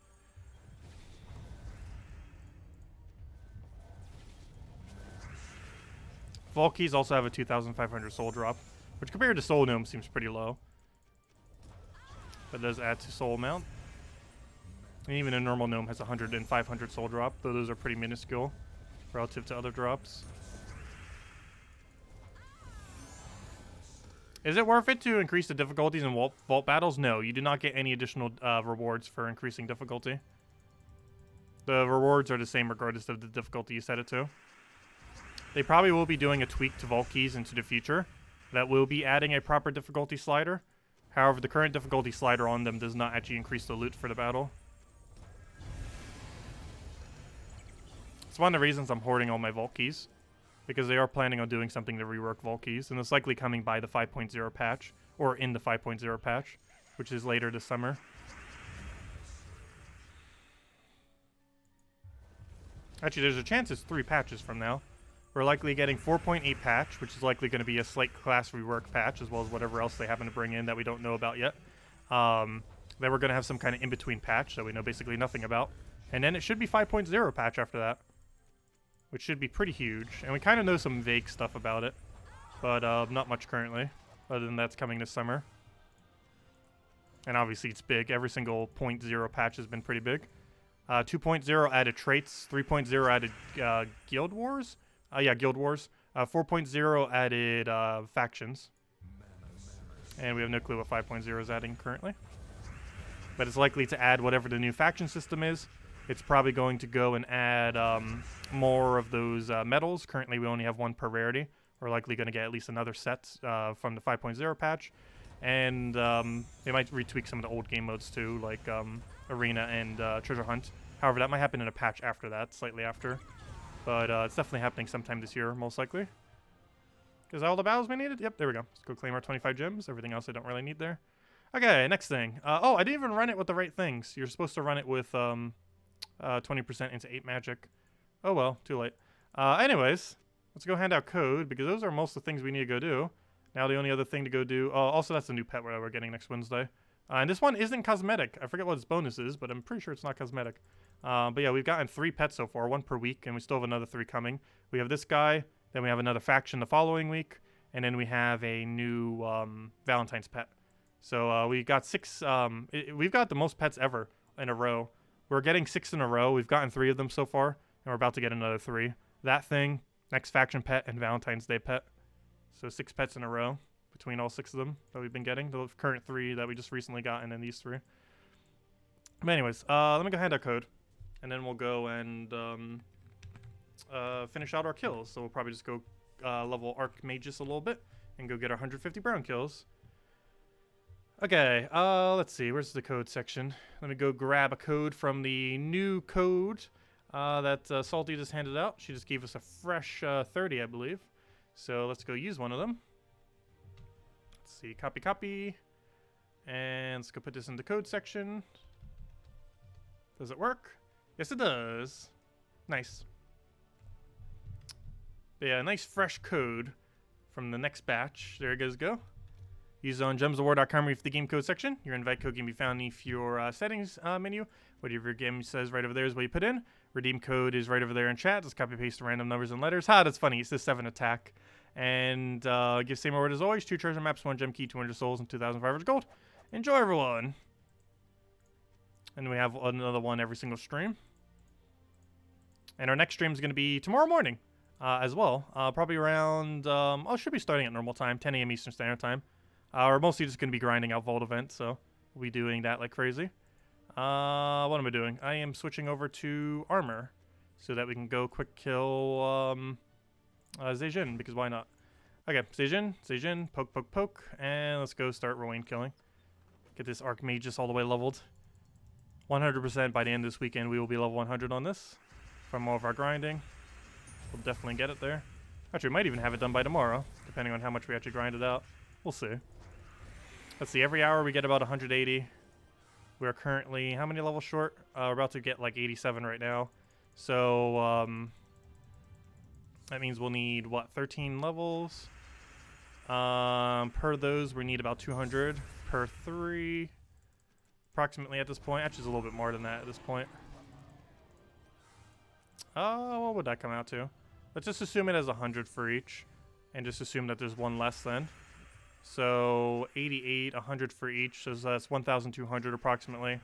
Valkeys also have a 2,500 soul drop, which compared to soul gnome seems pretty low. But it does add to soul amount. And even a normal gnome has 100 and 500 soul drop, though those are pretty minuscule relative to other drops. Is it worth it to increase the difficulties in vault battles? No, you do not get any additional rewards for increasing difficulty. The rewards are the same regardless of the difficulty you set it to. They probably will be doing a tweak to vault keys into the future that will be adding a proper difficulty slider. However, the current difficulty slider on them does not actually increase the loot for the battle. It's one of the reasons I'm hoarding all my vault keys, because they are planning on doing something to rework vault keys, and it's likely coming by the 5.0 patch, or in the 5.0 patch, which is later this summer. Actually, there's a chance it's 3 patches from now. We're likely getting 4.8 patch, which is likely going to be a slight class rework patch, as well as whatever else they happen to bring in that we don't know about yet. Then we're going to have some kind of in-between patch that we know basically nothing about. And then it should be 5.0 patch after that, which should be pretty huge. And we kind of know some vague stuff about it, but not much currently, other than that's coming this summer. And obviously it's big. Every single 0.0 patch has been pretty big. 2.0 added traits. 3.0 added Guild Wars. Yeah, Guild Wars. 4.0 added factions. And we have no clue what 5.0 is adding currently. But it's likely to add whatever the new faction system is. It's probably going to go and add more of those medals. Currently, we only have 1 per rarity. We're likely going to get at least another set from the 5.0 patch. And they might retweak some of the old game modes too, like Arena and Treasure Hunt. However, that might happen in a patch after that, slightly after. But it's definitely happening sometime this year, most likely. Is that all the battles we needed? Yep, there we go. Let's go claim our 25 gems. Everything else I don't really need there. Okay, next thing. Oh, I didn't even run it with the right things. You're supposed to run it with 20% into 8 magic. Oh well, too late. Anyways, let's go hand out code, because those are most of the things we need to go do. Now the only other thing to go do... also, that's the new pet we're getting next Wednesday. And this one isn't cosmetic. I forget what its bonus is, but I'm pretty sure it's not cosmetic. But yeah, we've gotten 3 pets so far, 1 per week, and we still have another 3 coming. We have this guy, then we have another faction the following week, and then we have a new Valentine's pet. So we got 6... we've got the most pets ever in a row. We're getting 6 in a row. We've gotten 3 of them so far. we're about to get another 3. That thing, next faction pet, and Valentine's Day pet. So 6 pets in a row between all 6 of them that we've been getting. The current 3 that we just recently got, and then these 3. But anyways, let me go hand our code, and then we'll go and finish out our kills. So we'll probably just go level Archmagus a little bit and go get our 150 brown kills. Okay, let's see. Where's the code section? Let me go grab a code from the new code that Salty just handed out. She just gave us a fresh 30, I believe. So let's go use one of them. Let's see. Copy. And let's go put this in the code section. Does it work? Yes, it does. Nice. But yeah, nice fresh code from the next batch. There you guys go. Use it on gemsawar.com for the game code section. Your invite code can be found in your settings menu. Whatever your game says right over there is what you put in. Redeem code is right over there in chat. Just copy paste the random numbers and letters. That's funny. It's the 7 attack. And give same reward as always. 2 treasure maps, 1 gem key, 200 souls, and 2,500 gold. Enjoy, everyone. And we have another one every single stream. And our next stream is going to be tomorrow morning as well. Probably around, should be starting at normal time, 10 a.m. Eastern Standard Time. We're mostly just going to be grinding out Vault events, so we'll be doing that like crazy. What am I doing? I am switching over to armor so that we can go quick kill Zejin, because why not? Okay, Zejin, poke, and let's go start Rowan killing. Get this Archmagus all the way leveled. 100% by the end of this weekend, we will be level 100 on this from all of our grinding. We'll definitely get it there. Actually, we might even have it done by tomorrow, depending on how much we actually grind it out. We'll see. Let's see, every hour we get about 180. We're currently, how many levels short? We're about to get like 87 right now. So, that means we'll need, what, 13 levels? Per those, we need about 200 per 3. Approximately at this point. Actually, it's a little bit more than that at this point. What would that come out to? Let's just assume it has 100 for each. And just assume that there's one less then. So 88, 100 for each, so that's 1,200 approximately.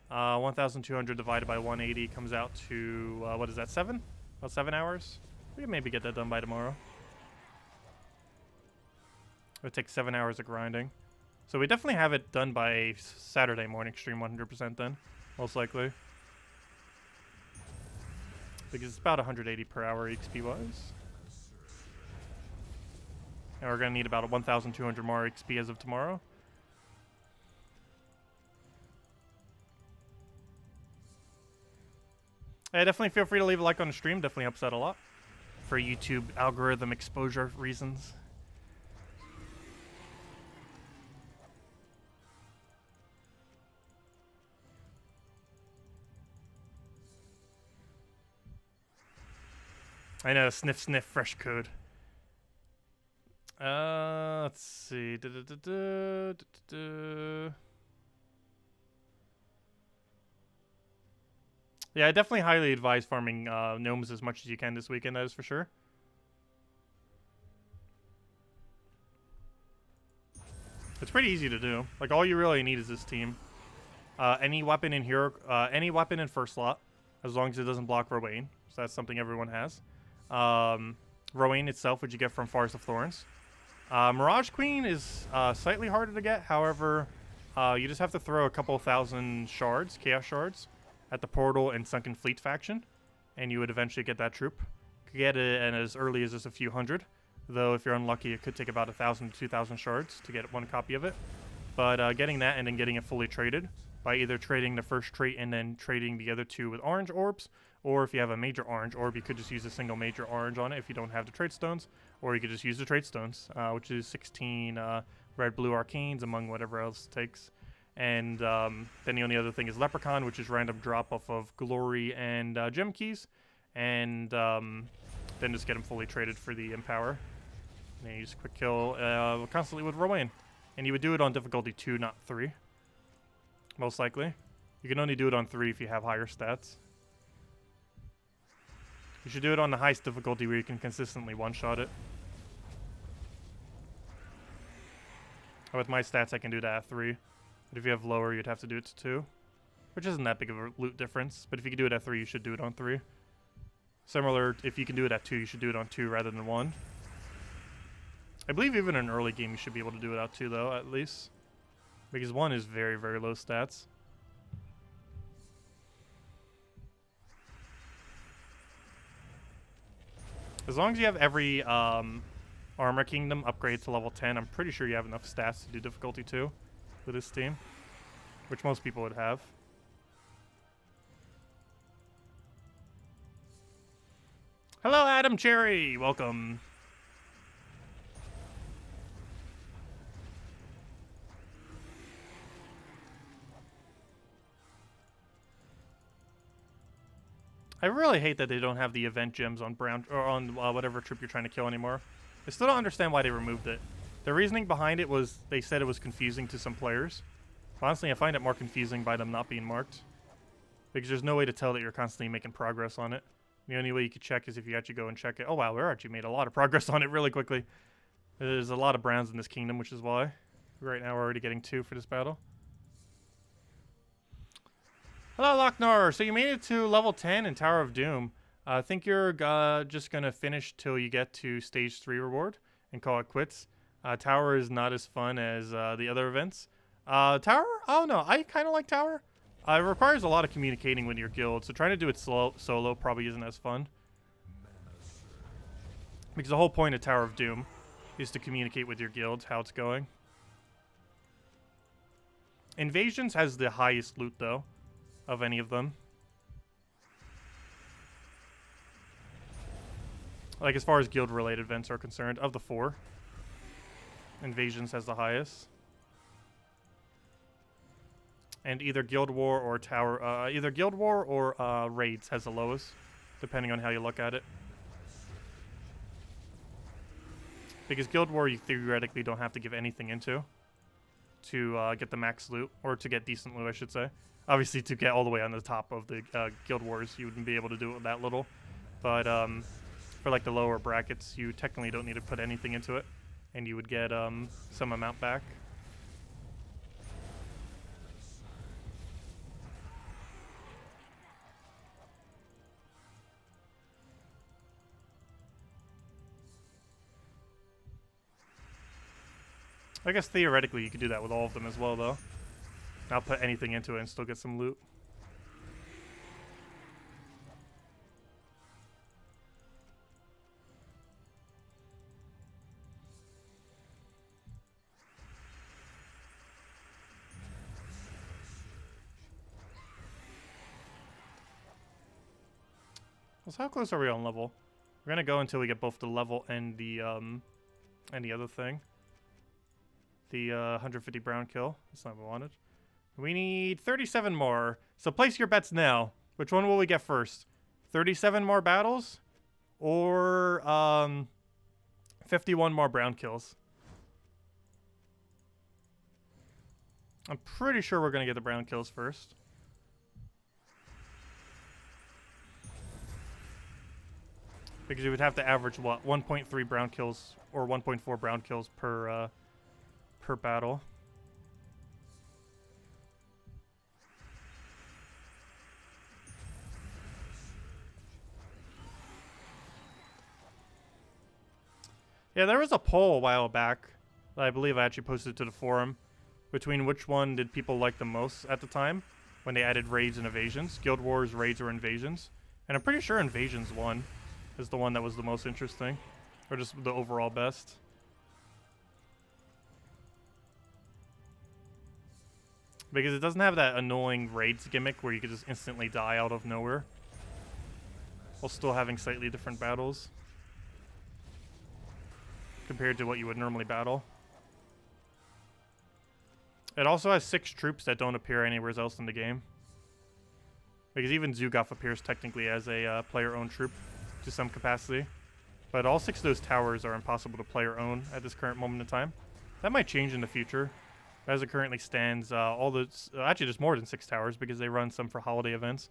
1,200 divided by 180 comes out to, what is that, 7? About 7 hours? We can maybe get that done by tomorrow. It would take 7 hours of grinding. So we definitely have it done by Saturday morning stream 100% then, most likely. Because it's about 180 per hour XP-wise. And we're going to need about 1,200 more XP as of tomorrow. Yeah, definitely feel free to leave a like on the stream. Definitely helps out a lot. For YouTube algorithm exposure reasons. I know, sniff, fresh code. Let's see. Yeah, I definitely highly advise farming gnomes as much as you can this weekend, that is for sure. It's pretty easy to do. Like, all you really need is this team. Any weapon in hero, any weapon in first slot, as long as it doesn't block Rowan. So that's something everyone has. Rowan itself, which you get from Forest of Thorns. Mirage Queen is slightly harder to get. However, you just have to throw a couple thousand shards, chaos shards, at the portal and Sunken Fleet faction, and you would eventually get that troop. You could get it and as early as just a few hundred, though if you're unlucky, it could take about 1,000 to 2,000 shards to get one copy of it. But getting that and then getting it fully traded by either trading the first trait and then trading the other 2 with orange orbs, or if you have a major orange orb, you could just use a single major orange on it if you don't have the trade stones, or you could just use the trade stones, which is 16 red-blue arcanes among whatever else it takes. And then the only other thing is Leprechaun, which is random drop off of glory and gem keys, and then just get them fully traded for the Empower. And then you just quick kill constantly with Rowan. And you would do it on difficulty 2, not 3. Most likely. You can only do it on 3 if you have higher stats. You should do it on the highest difficulty where you can consistently one-shot it. With my stats, I can do that at 3. But if you have lower, you'd have to do it to 2. Which isn't that big of a loot difference. But if you can do it at 3, you should do it on 3. Similar, if you can do it at 2, you should do it on 2 rather than 1. I believe even in an early game you should be able to do it out 2 though, at least. Because 1 is very, very low stats. As long as you have every Armor Kingdom upgrade to level 10, I'm pretty sure you have enough stats to do difficulty 2 with this team. Which most people would have. Hello, Adam Cherry! Welcome. I really hate that they don't have the event gems on Brown or on whatever troop you're trying to kill anymore. I still don't understand why they removed it. The reasoning behind it was they said it was confusing to some players. Honestly, I find it more confusing by them not being marked. Because there's no way to tell that you're constantly making progress on it. The only way you could check is if you actually go and check it. Oh wow, we're actually made a lot of progress on it really quickly. There's a lot of browns in this kingdom, which is why. Right now we're already getting 2 for this battle. Hello, Lochnar. So you made it to level 10 in Tower of Doom. I think you're just going to finish till you get to stage 3 reward and call it quits. Tower is not as fun as the other events. Tower? Oh no, I kind of like Tower. It requires a lot of communicating with your guild, so trying to do it solo probably isn't as fun. Because the whole point of Tower of Doom is to communicate with your guild how it's going. Invasions has the highest loot though of any of them. Like as far as guild related events are concerned, of the 4, Invasions has the highest. And either Guild War or Tower, either Guild War or Raids has the lowest, depending on how you look at it. Because Guild War you theoretically don't have to give anything into to get the max loot, or to get decent loot I should say. Obviously to get all the way on the top of the Guild Wars you wouldn't be able to do it with that little. But for like the lower brackets you technically don't need to put anything into it. And you would get some amount back. I guess theoretically you could do that with all of them as well, though. Not put anything into it and still get some loot. So how close are we on level? We're gonna go until we get both the level and the other thing. The 150 brown kill. That's not what we wanted. We need 37 more. So place your bets now. Which one will we get first? 37 more battles? Or 51 more brown kills? I'm pretty sure we're gonna get the brown kills first. Because you would have to average, what, 1.3 brown kills or 1.4 brown kills per battle. Yeah, there was a poll a while back that I believe I actually posted to the forum between which one did people like the most at the time when they added raids and invasions. Guild Wars, raids, or invasions. And I'm pretty sure invasions won. Is the one that was the most interesting, or just the overall best. Because it doesn't have that annoying raids gimmick where you could just instantly die out of nowhere, while still having slightly different battles compared to what you would normally battle. It also has 6 troops that don't appear anywhere else in the game. Because even Zugov appears technically as a player-owned troop to some capacity. But all 6 of those towers are impossible to player own at this current moment in time. That might change in the future. As it currently stands, actually there's more than 6 towers because they run some for holiday events.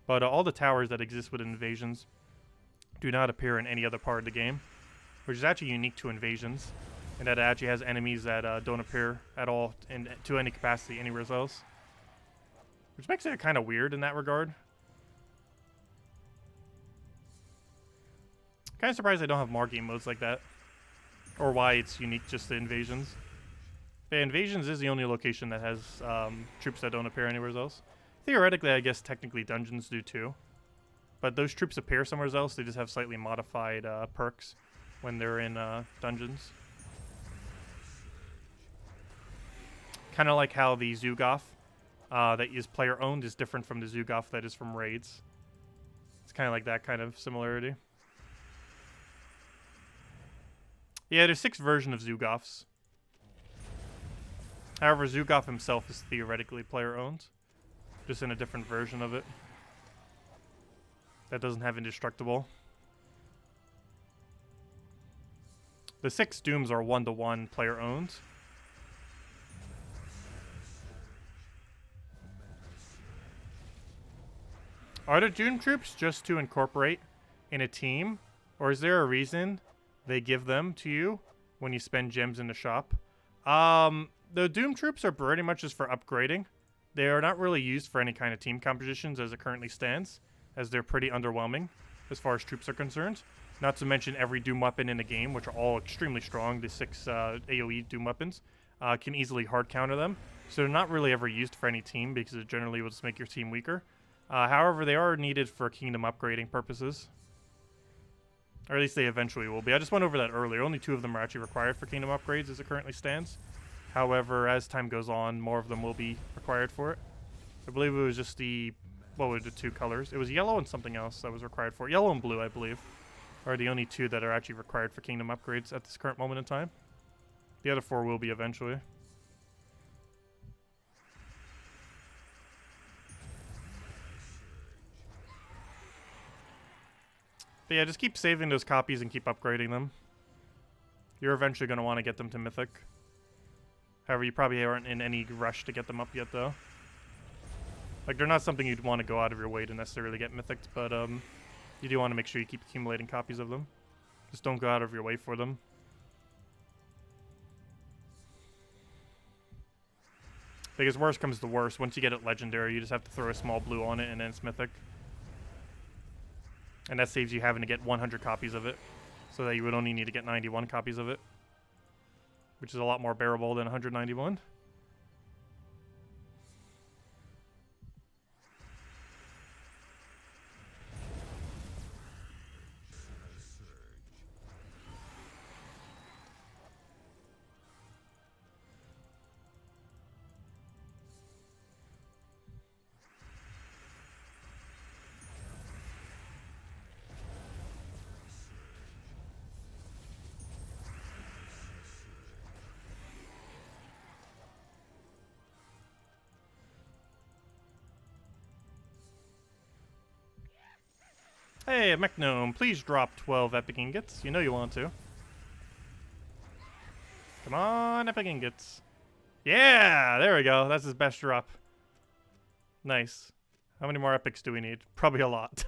But all the towers that exist within Invasions do not appear in any other part of the game, which is actually unique to Invasions, and that it actually has enemies that don't appear at all to any capacity anywhere else. Which makes it kind of weird in that regard. Kind of surprised I don't have more game modes like that. Or why it's unique just to Invasions. Yeah, Invasions is the only location that has troops that don't appear anywhere else. Theoretically, I guess technically dungeons do too. But those troops appear somewhere else. They just have slightly modified perks when they're in dungeons. Kind of like how the Zugoff that is player owned is different from the Zugoff that is from raids. It's kind of like that kind of similarity. Yeah, there's 6 versions of Zugoffs. However, Zugoff himself is theoretically player owned, just in a different version of it that doesn't have indestructible. The 6 Dooms are 1-to-1 player owned. Are the Doom troops just to incorporate in a team, or is there a reason they give them to you when you spend gems in the shop? The Doom troops are pretty much just for upgrading. They are not really used for any kind of team compositions as it currently stands, as they're pretty underwhelming as far as troops are concerned. Not to mention every Doom weapon in the game, which are all extremely strong, the 6 AoE Doom weapons, can easily hard counter them. So they're not really ever used for any team because it generally will just make your team weaker. However, they are needed for kingdom upgrading purposes. Or at least they eventually will be. I just went over that earlier. Only 2 of them are actually required for kingdom upgrades as it currently stands. However, as time goes on, more of them will be required for it. I believe it was just the... What were the 2 colors? It was yellow and something else that was required for it. Yellow and blue, I believe, are the only 2 that are actually required for kingdom upgrades at this current moment in time. The other 4 will be eventually. But yeah, just keep saving those copies and keep upgrading them. You're eventually going to want to get them to Mythic. However, you probably aren't in any rush to get them up yet, though. Like, they're not something you'd want to go out of your way to necessarily get Mythic, but you do want to make sure you keep accumulating copies of them. Just don't go out of your way for them. Because worst comes to worst, once you get it Legendary, you just have to throw a small blue on it and then it's Mythic. And that saves you having to get 100 copies of it, so that you would only need to get 91 copies of it, which is a lot more bearable than 191. Hey, Mechnome, please drop 12 epic ingots. You know you want to. Come on, epic ingots. Yeah, there we go. That's his best drop. Nice. How many more epics do we need? Probably a lot.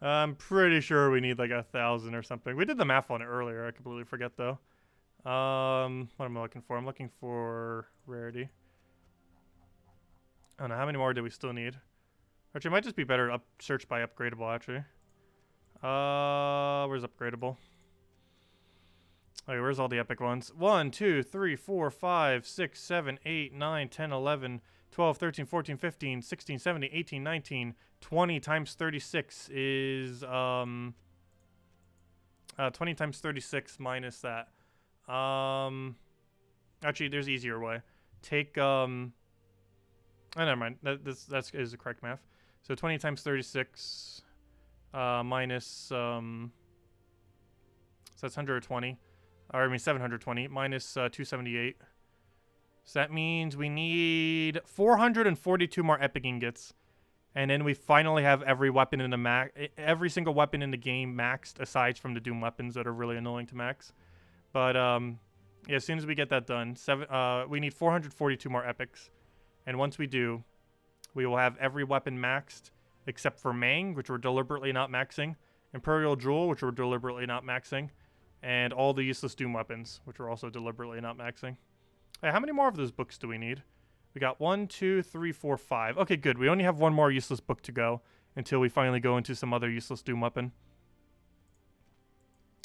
I'm pretty sure we need like 1,000 or something. We did the math on it earlier. I completely forget though. What am I looking for? I'm looking for rarity. I don't know. How many more do we still need? Actually, it might just be better search by upgradable, actually. Where's upgradable? Okay, where's all the epic ones? 1, 2, 3, 4, 5, 6, 7, 8, 9, 10, 11, 12, 13, 14, 15, 16, 17, 18, 19, 20 times 36 is, 20 times 36 minus that. Actually, there's an easier way. Take, oh, never mind. That is the correct math. So 20 times 36 minus, so that's 120. Or I mean 720 minus 278. So that means we need 442 more epic ingots. And then we finally have every weapon in the every single weapon in the game maxed, aside from the Doom weapons that are really annoying to max. But yeah, as soon as we get that done, we need 442 more epics. And once we do, we will have every weapon maxed except for Mang, which we're deliberately not maxing, Imperial Jewel, which we're deliberately not maxing, and all the useless Doom weapons, which we're also deliberately not maxing. Hey, how many more of those books do we need? We got 1, 2, 3, 4, 5. Okay, good. We only have one more useless book to go until we finally go into some other useless Doom weapon.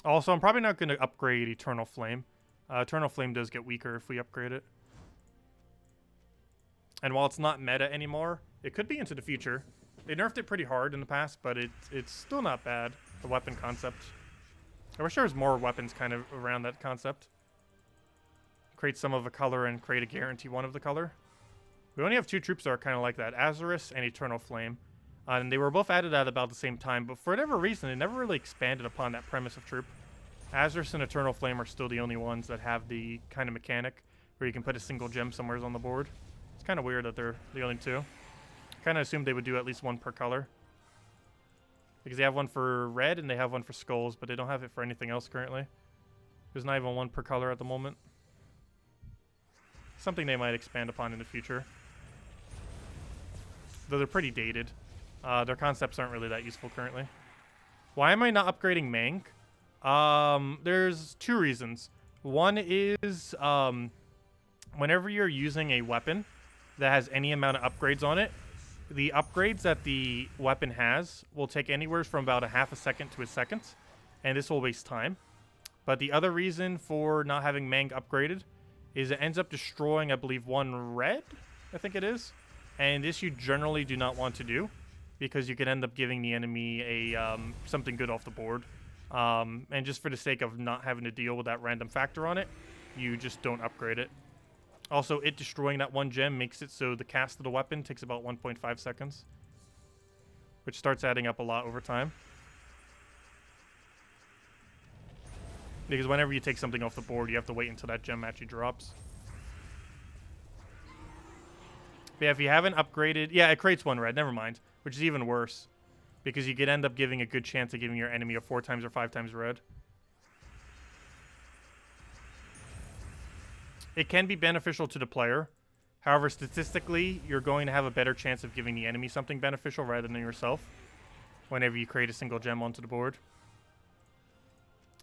Also, I'm probably not going to upgrade Eternal Flame. Eternal Flame does get weaker if we upgrade it. And while it's not meta anymore, it could be into the future. They nerfed it pretty hard in the past, but it's still not bad, the weapon concept. I wish there was more weapons kind of around that concept. Create some of a color and create a guarantee one of the color. We only have 2 troops that are kind of like that, Azarus and Eternal Flame. And they were both added at about the same time, but for whatever reason, they never really expanded upon that premise of troop. Azarus and Eternal Flame are still the only ones that have the kind of mechanic where you can put a single gem somewhere on the board. It's kind of weird that they're the only 2. Kind of assumed they would do at least 1 per color. Because they have one for red and they have one for skulls, but they don't have it for anything else currently. There's not even 1 per color at the moment. Something they might expand upon in the future. Though they're pretty dated. Their concepts aren't really that useful currently. Why am I not upgrading Mank? There's 2 reasons. One is whenever you're using a weapon that has any amount of upgrades on it, the upgrades that the weapon has will take anywhere from about a half a second to a second, and this will waste time. But the other reason for not having Mang upgraded is it ends up destroying, I believe, 1 red, I think it is. And this you generally do not want to do, because you could end up giving the enemy a something good off the board. And just for the sake of not having to deal with that random factor on it, you just don't upgrade it. Also, it destroying that 1 gem makes it so the cast of the weapon takes about 1.5 seconds, which starts adding up a lot over time. Because whenever you take something off the board, you have to wait until that gem actually drops. But yeah, if you haven't upgraded... Yeah, it creates 1 red, never mind. Which is even worse. Because you could end up giving a good chance of giving your enemy a 4 times or 5 times red. It can be beneficial to the player. However, statistically, you're going to have a better chance of giving the enemy something beneficial rather than yourself whenever you create a single gem onto the board.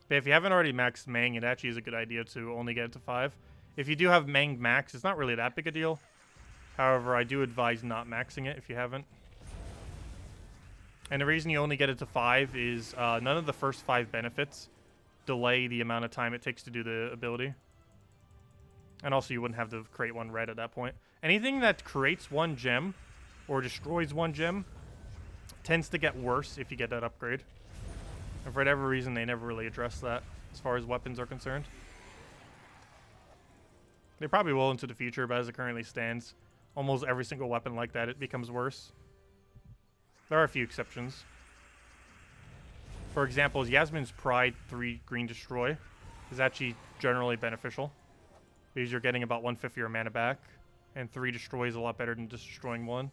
But if you haven't already maxed Mang, it actually is a good idea to only get it to 5. If you do have Mang max, it's not really that big a deal. However, I do advise not maxing it if you haven't. And the reason you only get it to 5 is none of the first 5 benefits delay the amount of time it takes to do the ability. And also you wouldn't have to create 1 red at that point. Anything that creates 1 gem or destroys 1 gem tends to get worse if you get that upgrade. And for whatever reason, they never really address that as far as weapons are concerned. They probably will into the future, but as it currently stands, almost every single weapon like that, it becomes worse. There are a few exceptions. For example, Yasmin's Pride 3 Green Destroy is actually generally beneficial, because you're getting about 1/5 of your mana back, and 3 Destroy is a lot better than just destroying 1.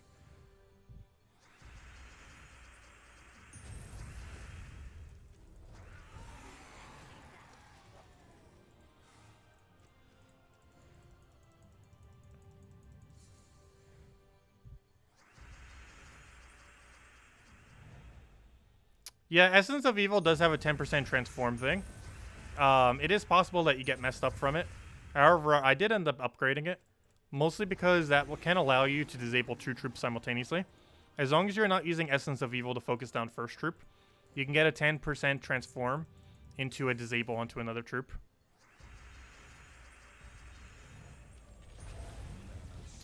Yeah, Essence of Evil does have a 10% transform thing. It is possible that you get messed up from it. However, I did end up upgrading it, mostly because that can allow you to disable 2 troops simultaneously. As long as you're not using Essence of Evil to focus down first troop, you can get a 10% transform into a disable onto another troop.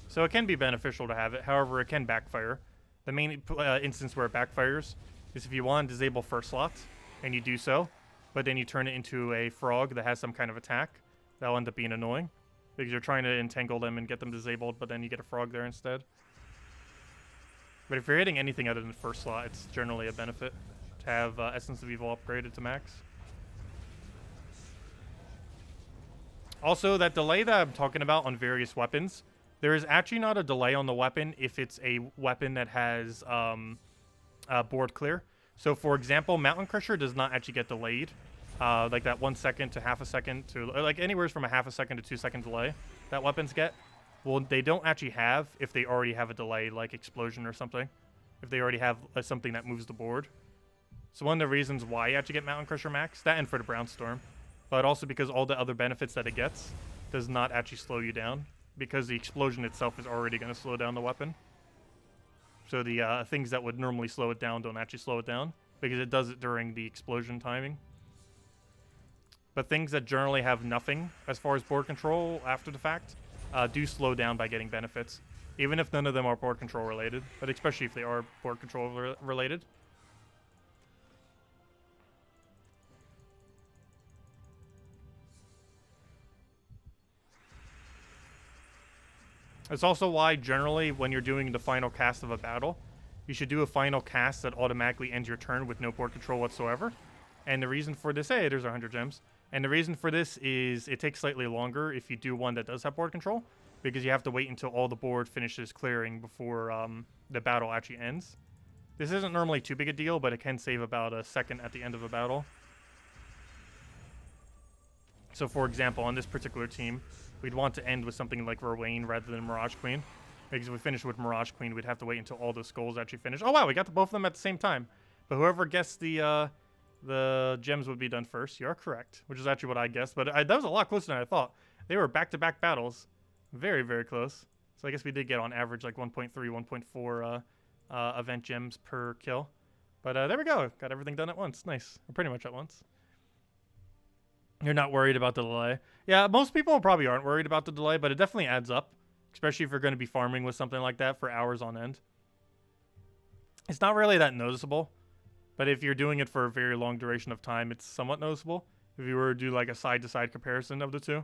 So it can be beneficial to have it, however, it can backfire. The main instance where it backfires is if you want to disable first slot, and you do so, but then you turn it into a frog that has some kind of attack. That'll end up being annoying, because you're trying to entangle them and get them disabled, but then you get a frog there instead. But if you're hitting anything other than first slot, it's generally a benefit to have Essence of Evil upgraded to max. Also, that delay that I'm talking about on various weapons, there is actually not a delay on the weapon if it's a weapon that has board clear. So, for example, Mountain Crusher does not actually get delayed. Like that 1 second to half a second to like anywhere from a half a second to 2 second delay that weapons get. Well, they don't actually have if they already have a delay like Explosion or something. If they already have something that moves the board. So one of the reasons why you actually get Mountain Crusher max, that and for the Brownstorm, but also because all the other benefits that it gets does not actually slow you down, because the explosion itself is already going to slow down the weapon. So the things that would normally slow it down don't actually slow it down, because it does it during the explosion timing. but things that generally have nothing as far as board control after the fact do slow down by getting benefits, even if none of them are board control related, but especially if they are board control related. It's also why generally when you're doing the final cast of a battle, you should do a final cast that automatically ends your turn with no board control whatsoever. And the reason for this, hey, there's 100 gems. And the reason for this is it takes slightly longer if you do one that does have board control, because you have to wait until all the board finishes clearing before the battle actually ends. This isn't normally too big a deal, but it can save about a second at the end of a battle. So for example, on this particular team, we'd want to end with something like Rowan rather than Mirage Queen. Because if we finish with Mirage Queen, we'd have to wait until all the skulls actually finish. Oh wow, we got both of them at the same time. But whoever guessed the gems would be done first. You are correct, which is actually what I guessed. But that was a lot closer than I thought. They were back-to-back battles. Very, very close. So I guess we did get on average like 1.3, 1.4 event gems per kill. But there we go. Got everything done at once. Nice. Or pretty much at once. You're not worried about the delay. Yeah, most people probably aren't worried about the delay, but it definitely adds up. Especially if you're going to be farming with something like that for hours on end. It's not really that noticeable. But if you're doing it for a very long duration of time, it's somewhat noticeable. If you were to do like a side-to-side comparison of the two.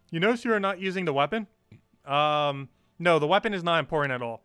You notice you are not using the weapon? No, the weapon is not important at all.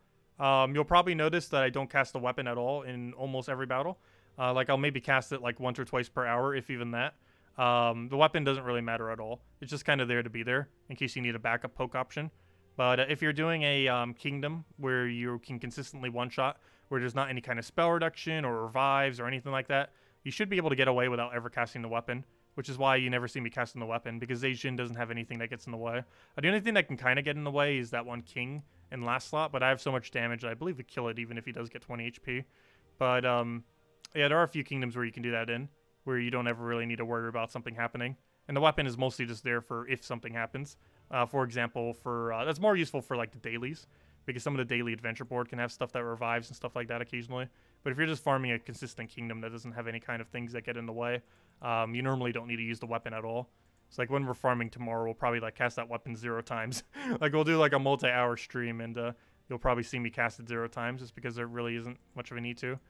You'll probably notice that I don't cast the weapon at all in almost every battle. Like I'll maybe cast it like once or twice per hour, if even that. The weapon doesn't really matter at all. It's just kind of there to be there in case you need a backup poke option. But if you're doing a kingdom where you can consistently one-shot, where there's not any kind of spell reduction or revives or anything like that, you should be able to get away without ever casting the weapon, which is why you never see me casting the weapon, because Zejin doesn't have anything that gets in the way. The only thing that can kind of get in the way is that one king in last slot, but I have so much damage that I believe we kill it even if he does get 20 HP. But yeah, there are a few kingdoms where you can do that in, where you don't ever really need to worry about something happening. And the weapon is mostly just there for if something happens. For example, that's more useful for like the dailies, because some of the daily adventure board can have stuff that revives and stuff like that occasionally. But if you're just farming a consistent kingdom that doesn't have any kind of things that get in the way, you normally don't need to use the weapon at all. It's like when we're farming tomorrow, we'll probably like cast that weapon 0 times. Like we'll do like a multi-hour stream, and you'll probably see me cast it 0 times just because there really isn't much of a need to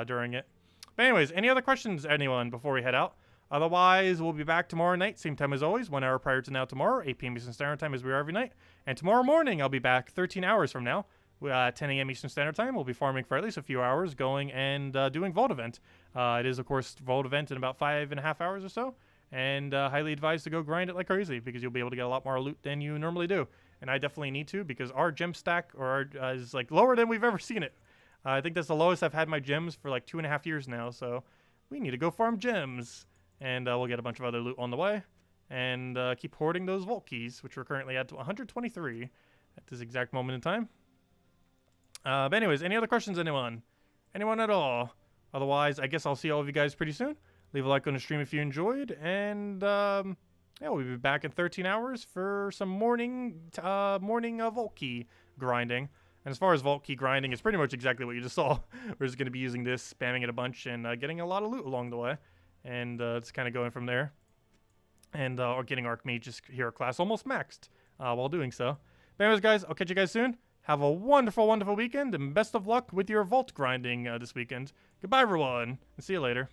during it. But anyways, any other questions, anyone, before we head out? Otherwise, we'll be back tomorrow night, same time as always, 1 hour prior to now tomorrow, 8 p.m. Eastern Standard Time as we are every night. And tomorrow morning, I'll be back 13 hours from now, 10 a.m. Eastern Standard Time. We'll be farming for at least a few hours, going and doing Vault Event. It is, of course, Vault Event in about 5.5 hours or so, and highly advised to go grind it like crazy, because you'll be able to get a lot more loot than you normally do. And I definitely need to, because our gem stack is like lower than we've ever seen it. I think that's the lowest I've had my gems for like 2.5 years now, so we need to go farm gems. And we'll get a bunch of other loot on the way. And keep hoarding those vault keys, which we're currently at 123 at this exact moment in time. But anyways, any other questions, anyone? Anyone at all? Otherwise, I guess I'll see all of you guys pretty soon. Leave a like on the stream if you enjoyed. And yeah, we'll be back in 13 hours for some morning vault key grinding. And as far as vault key grinding, it's pretty much exactly what you just saw. We're just going to be using this, spamming it a bunch, and getting a lot of loot along the way. And it's kind of going from there. And getting Archmage's hero class almost maxed while doing so. But anyways, guys, I'll catch you guys soon. Have a wonderful, wonderful weekend, and best of luck with your vault grinding this weekend. Goodbye, everyone, and see you later.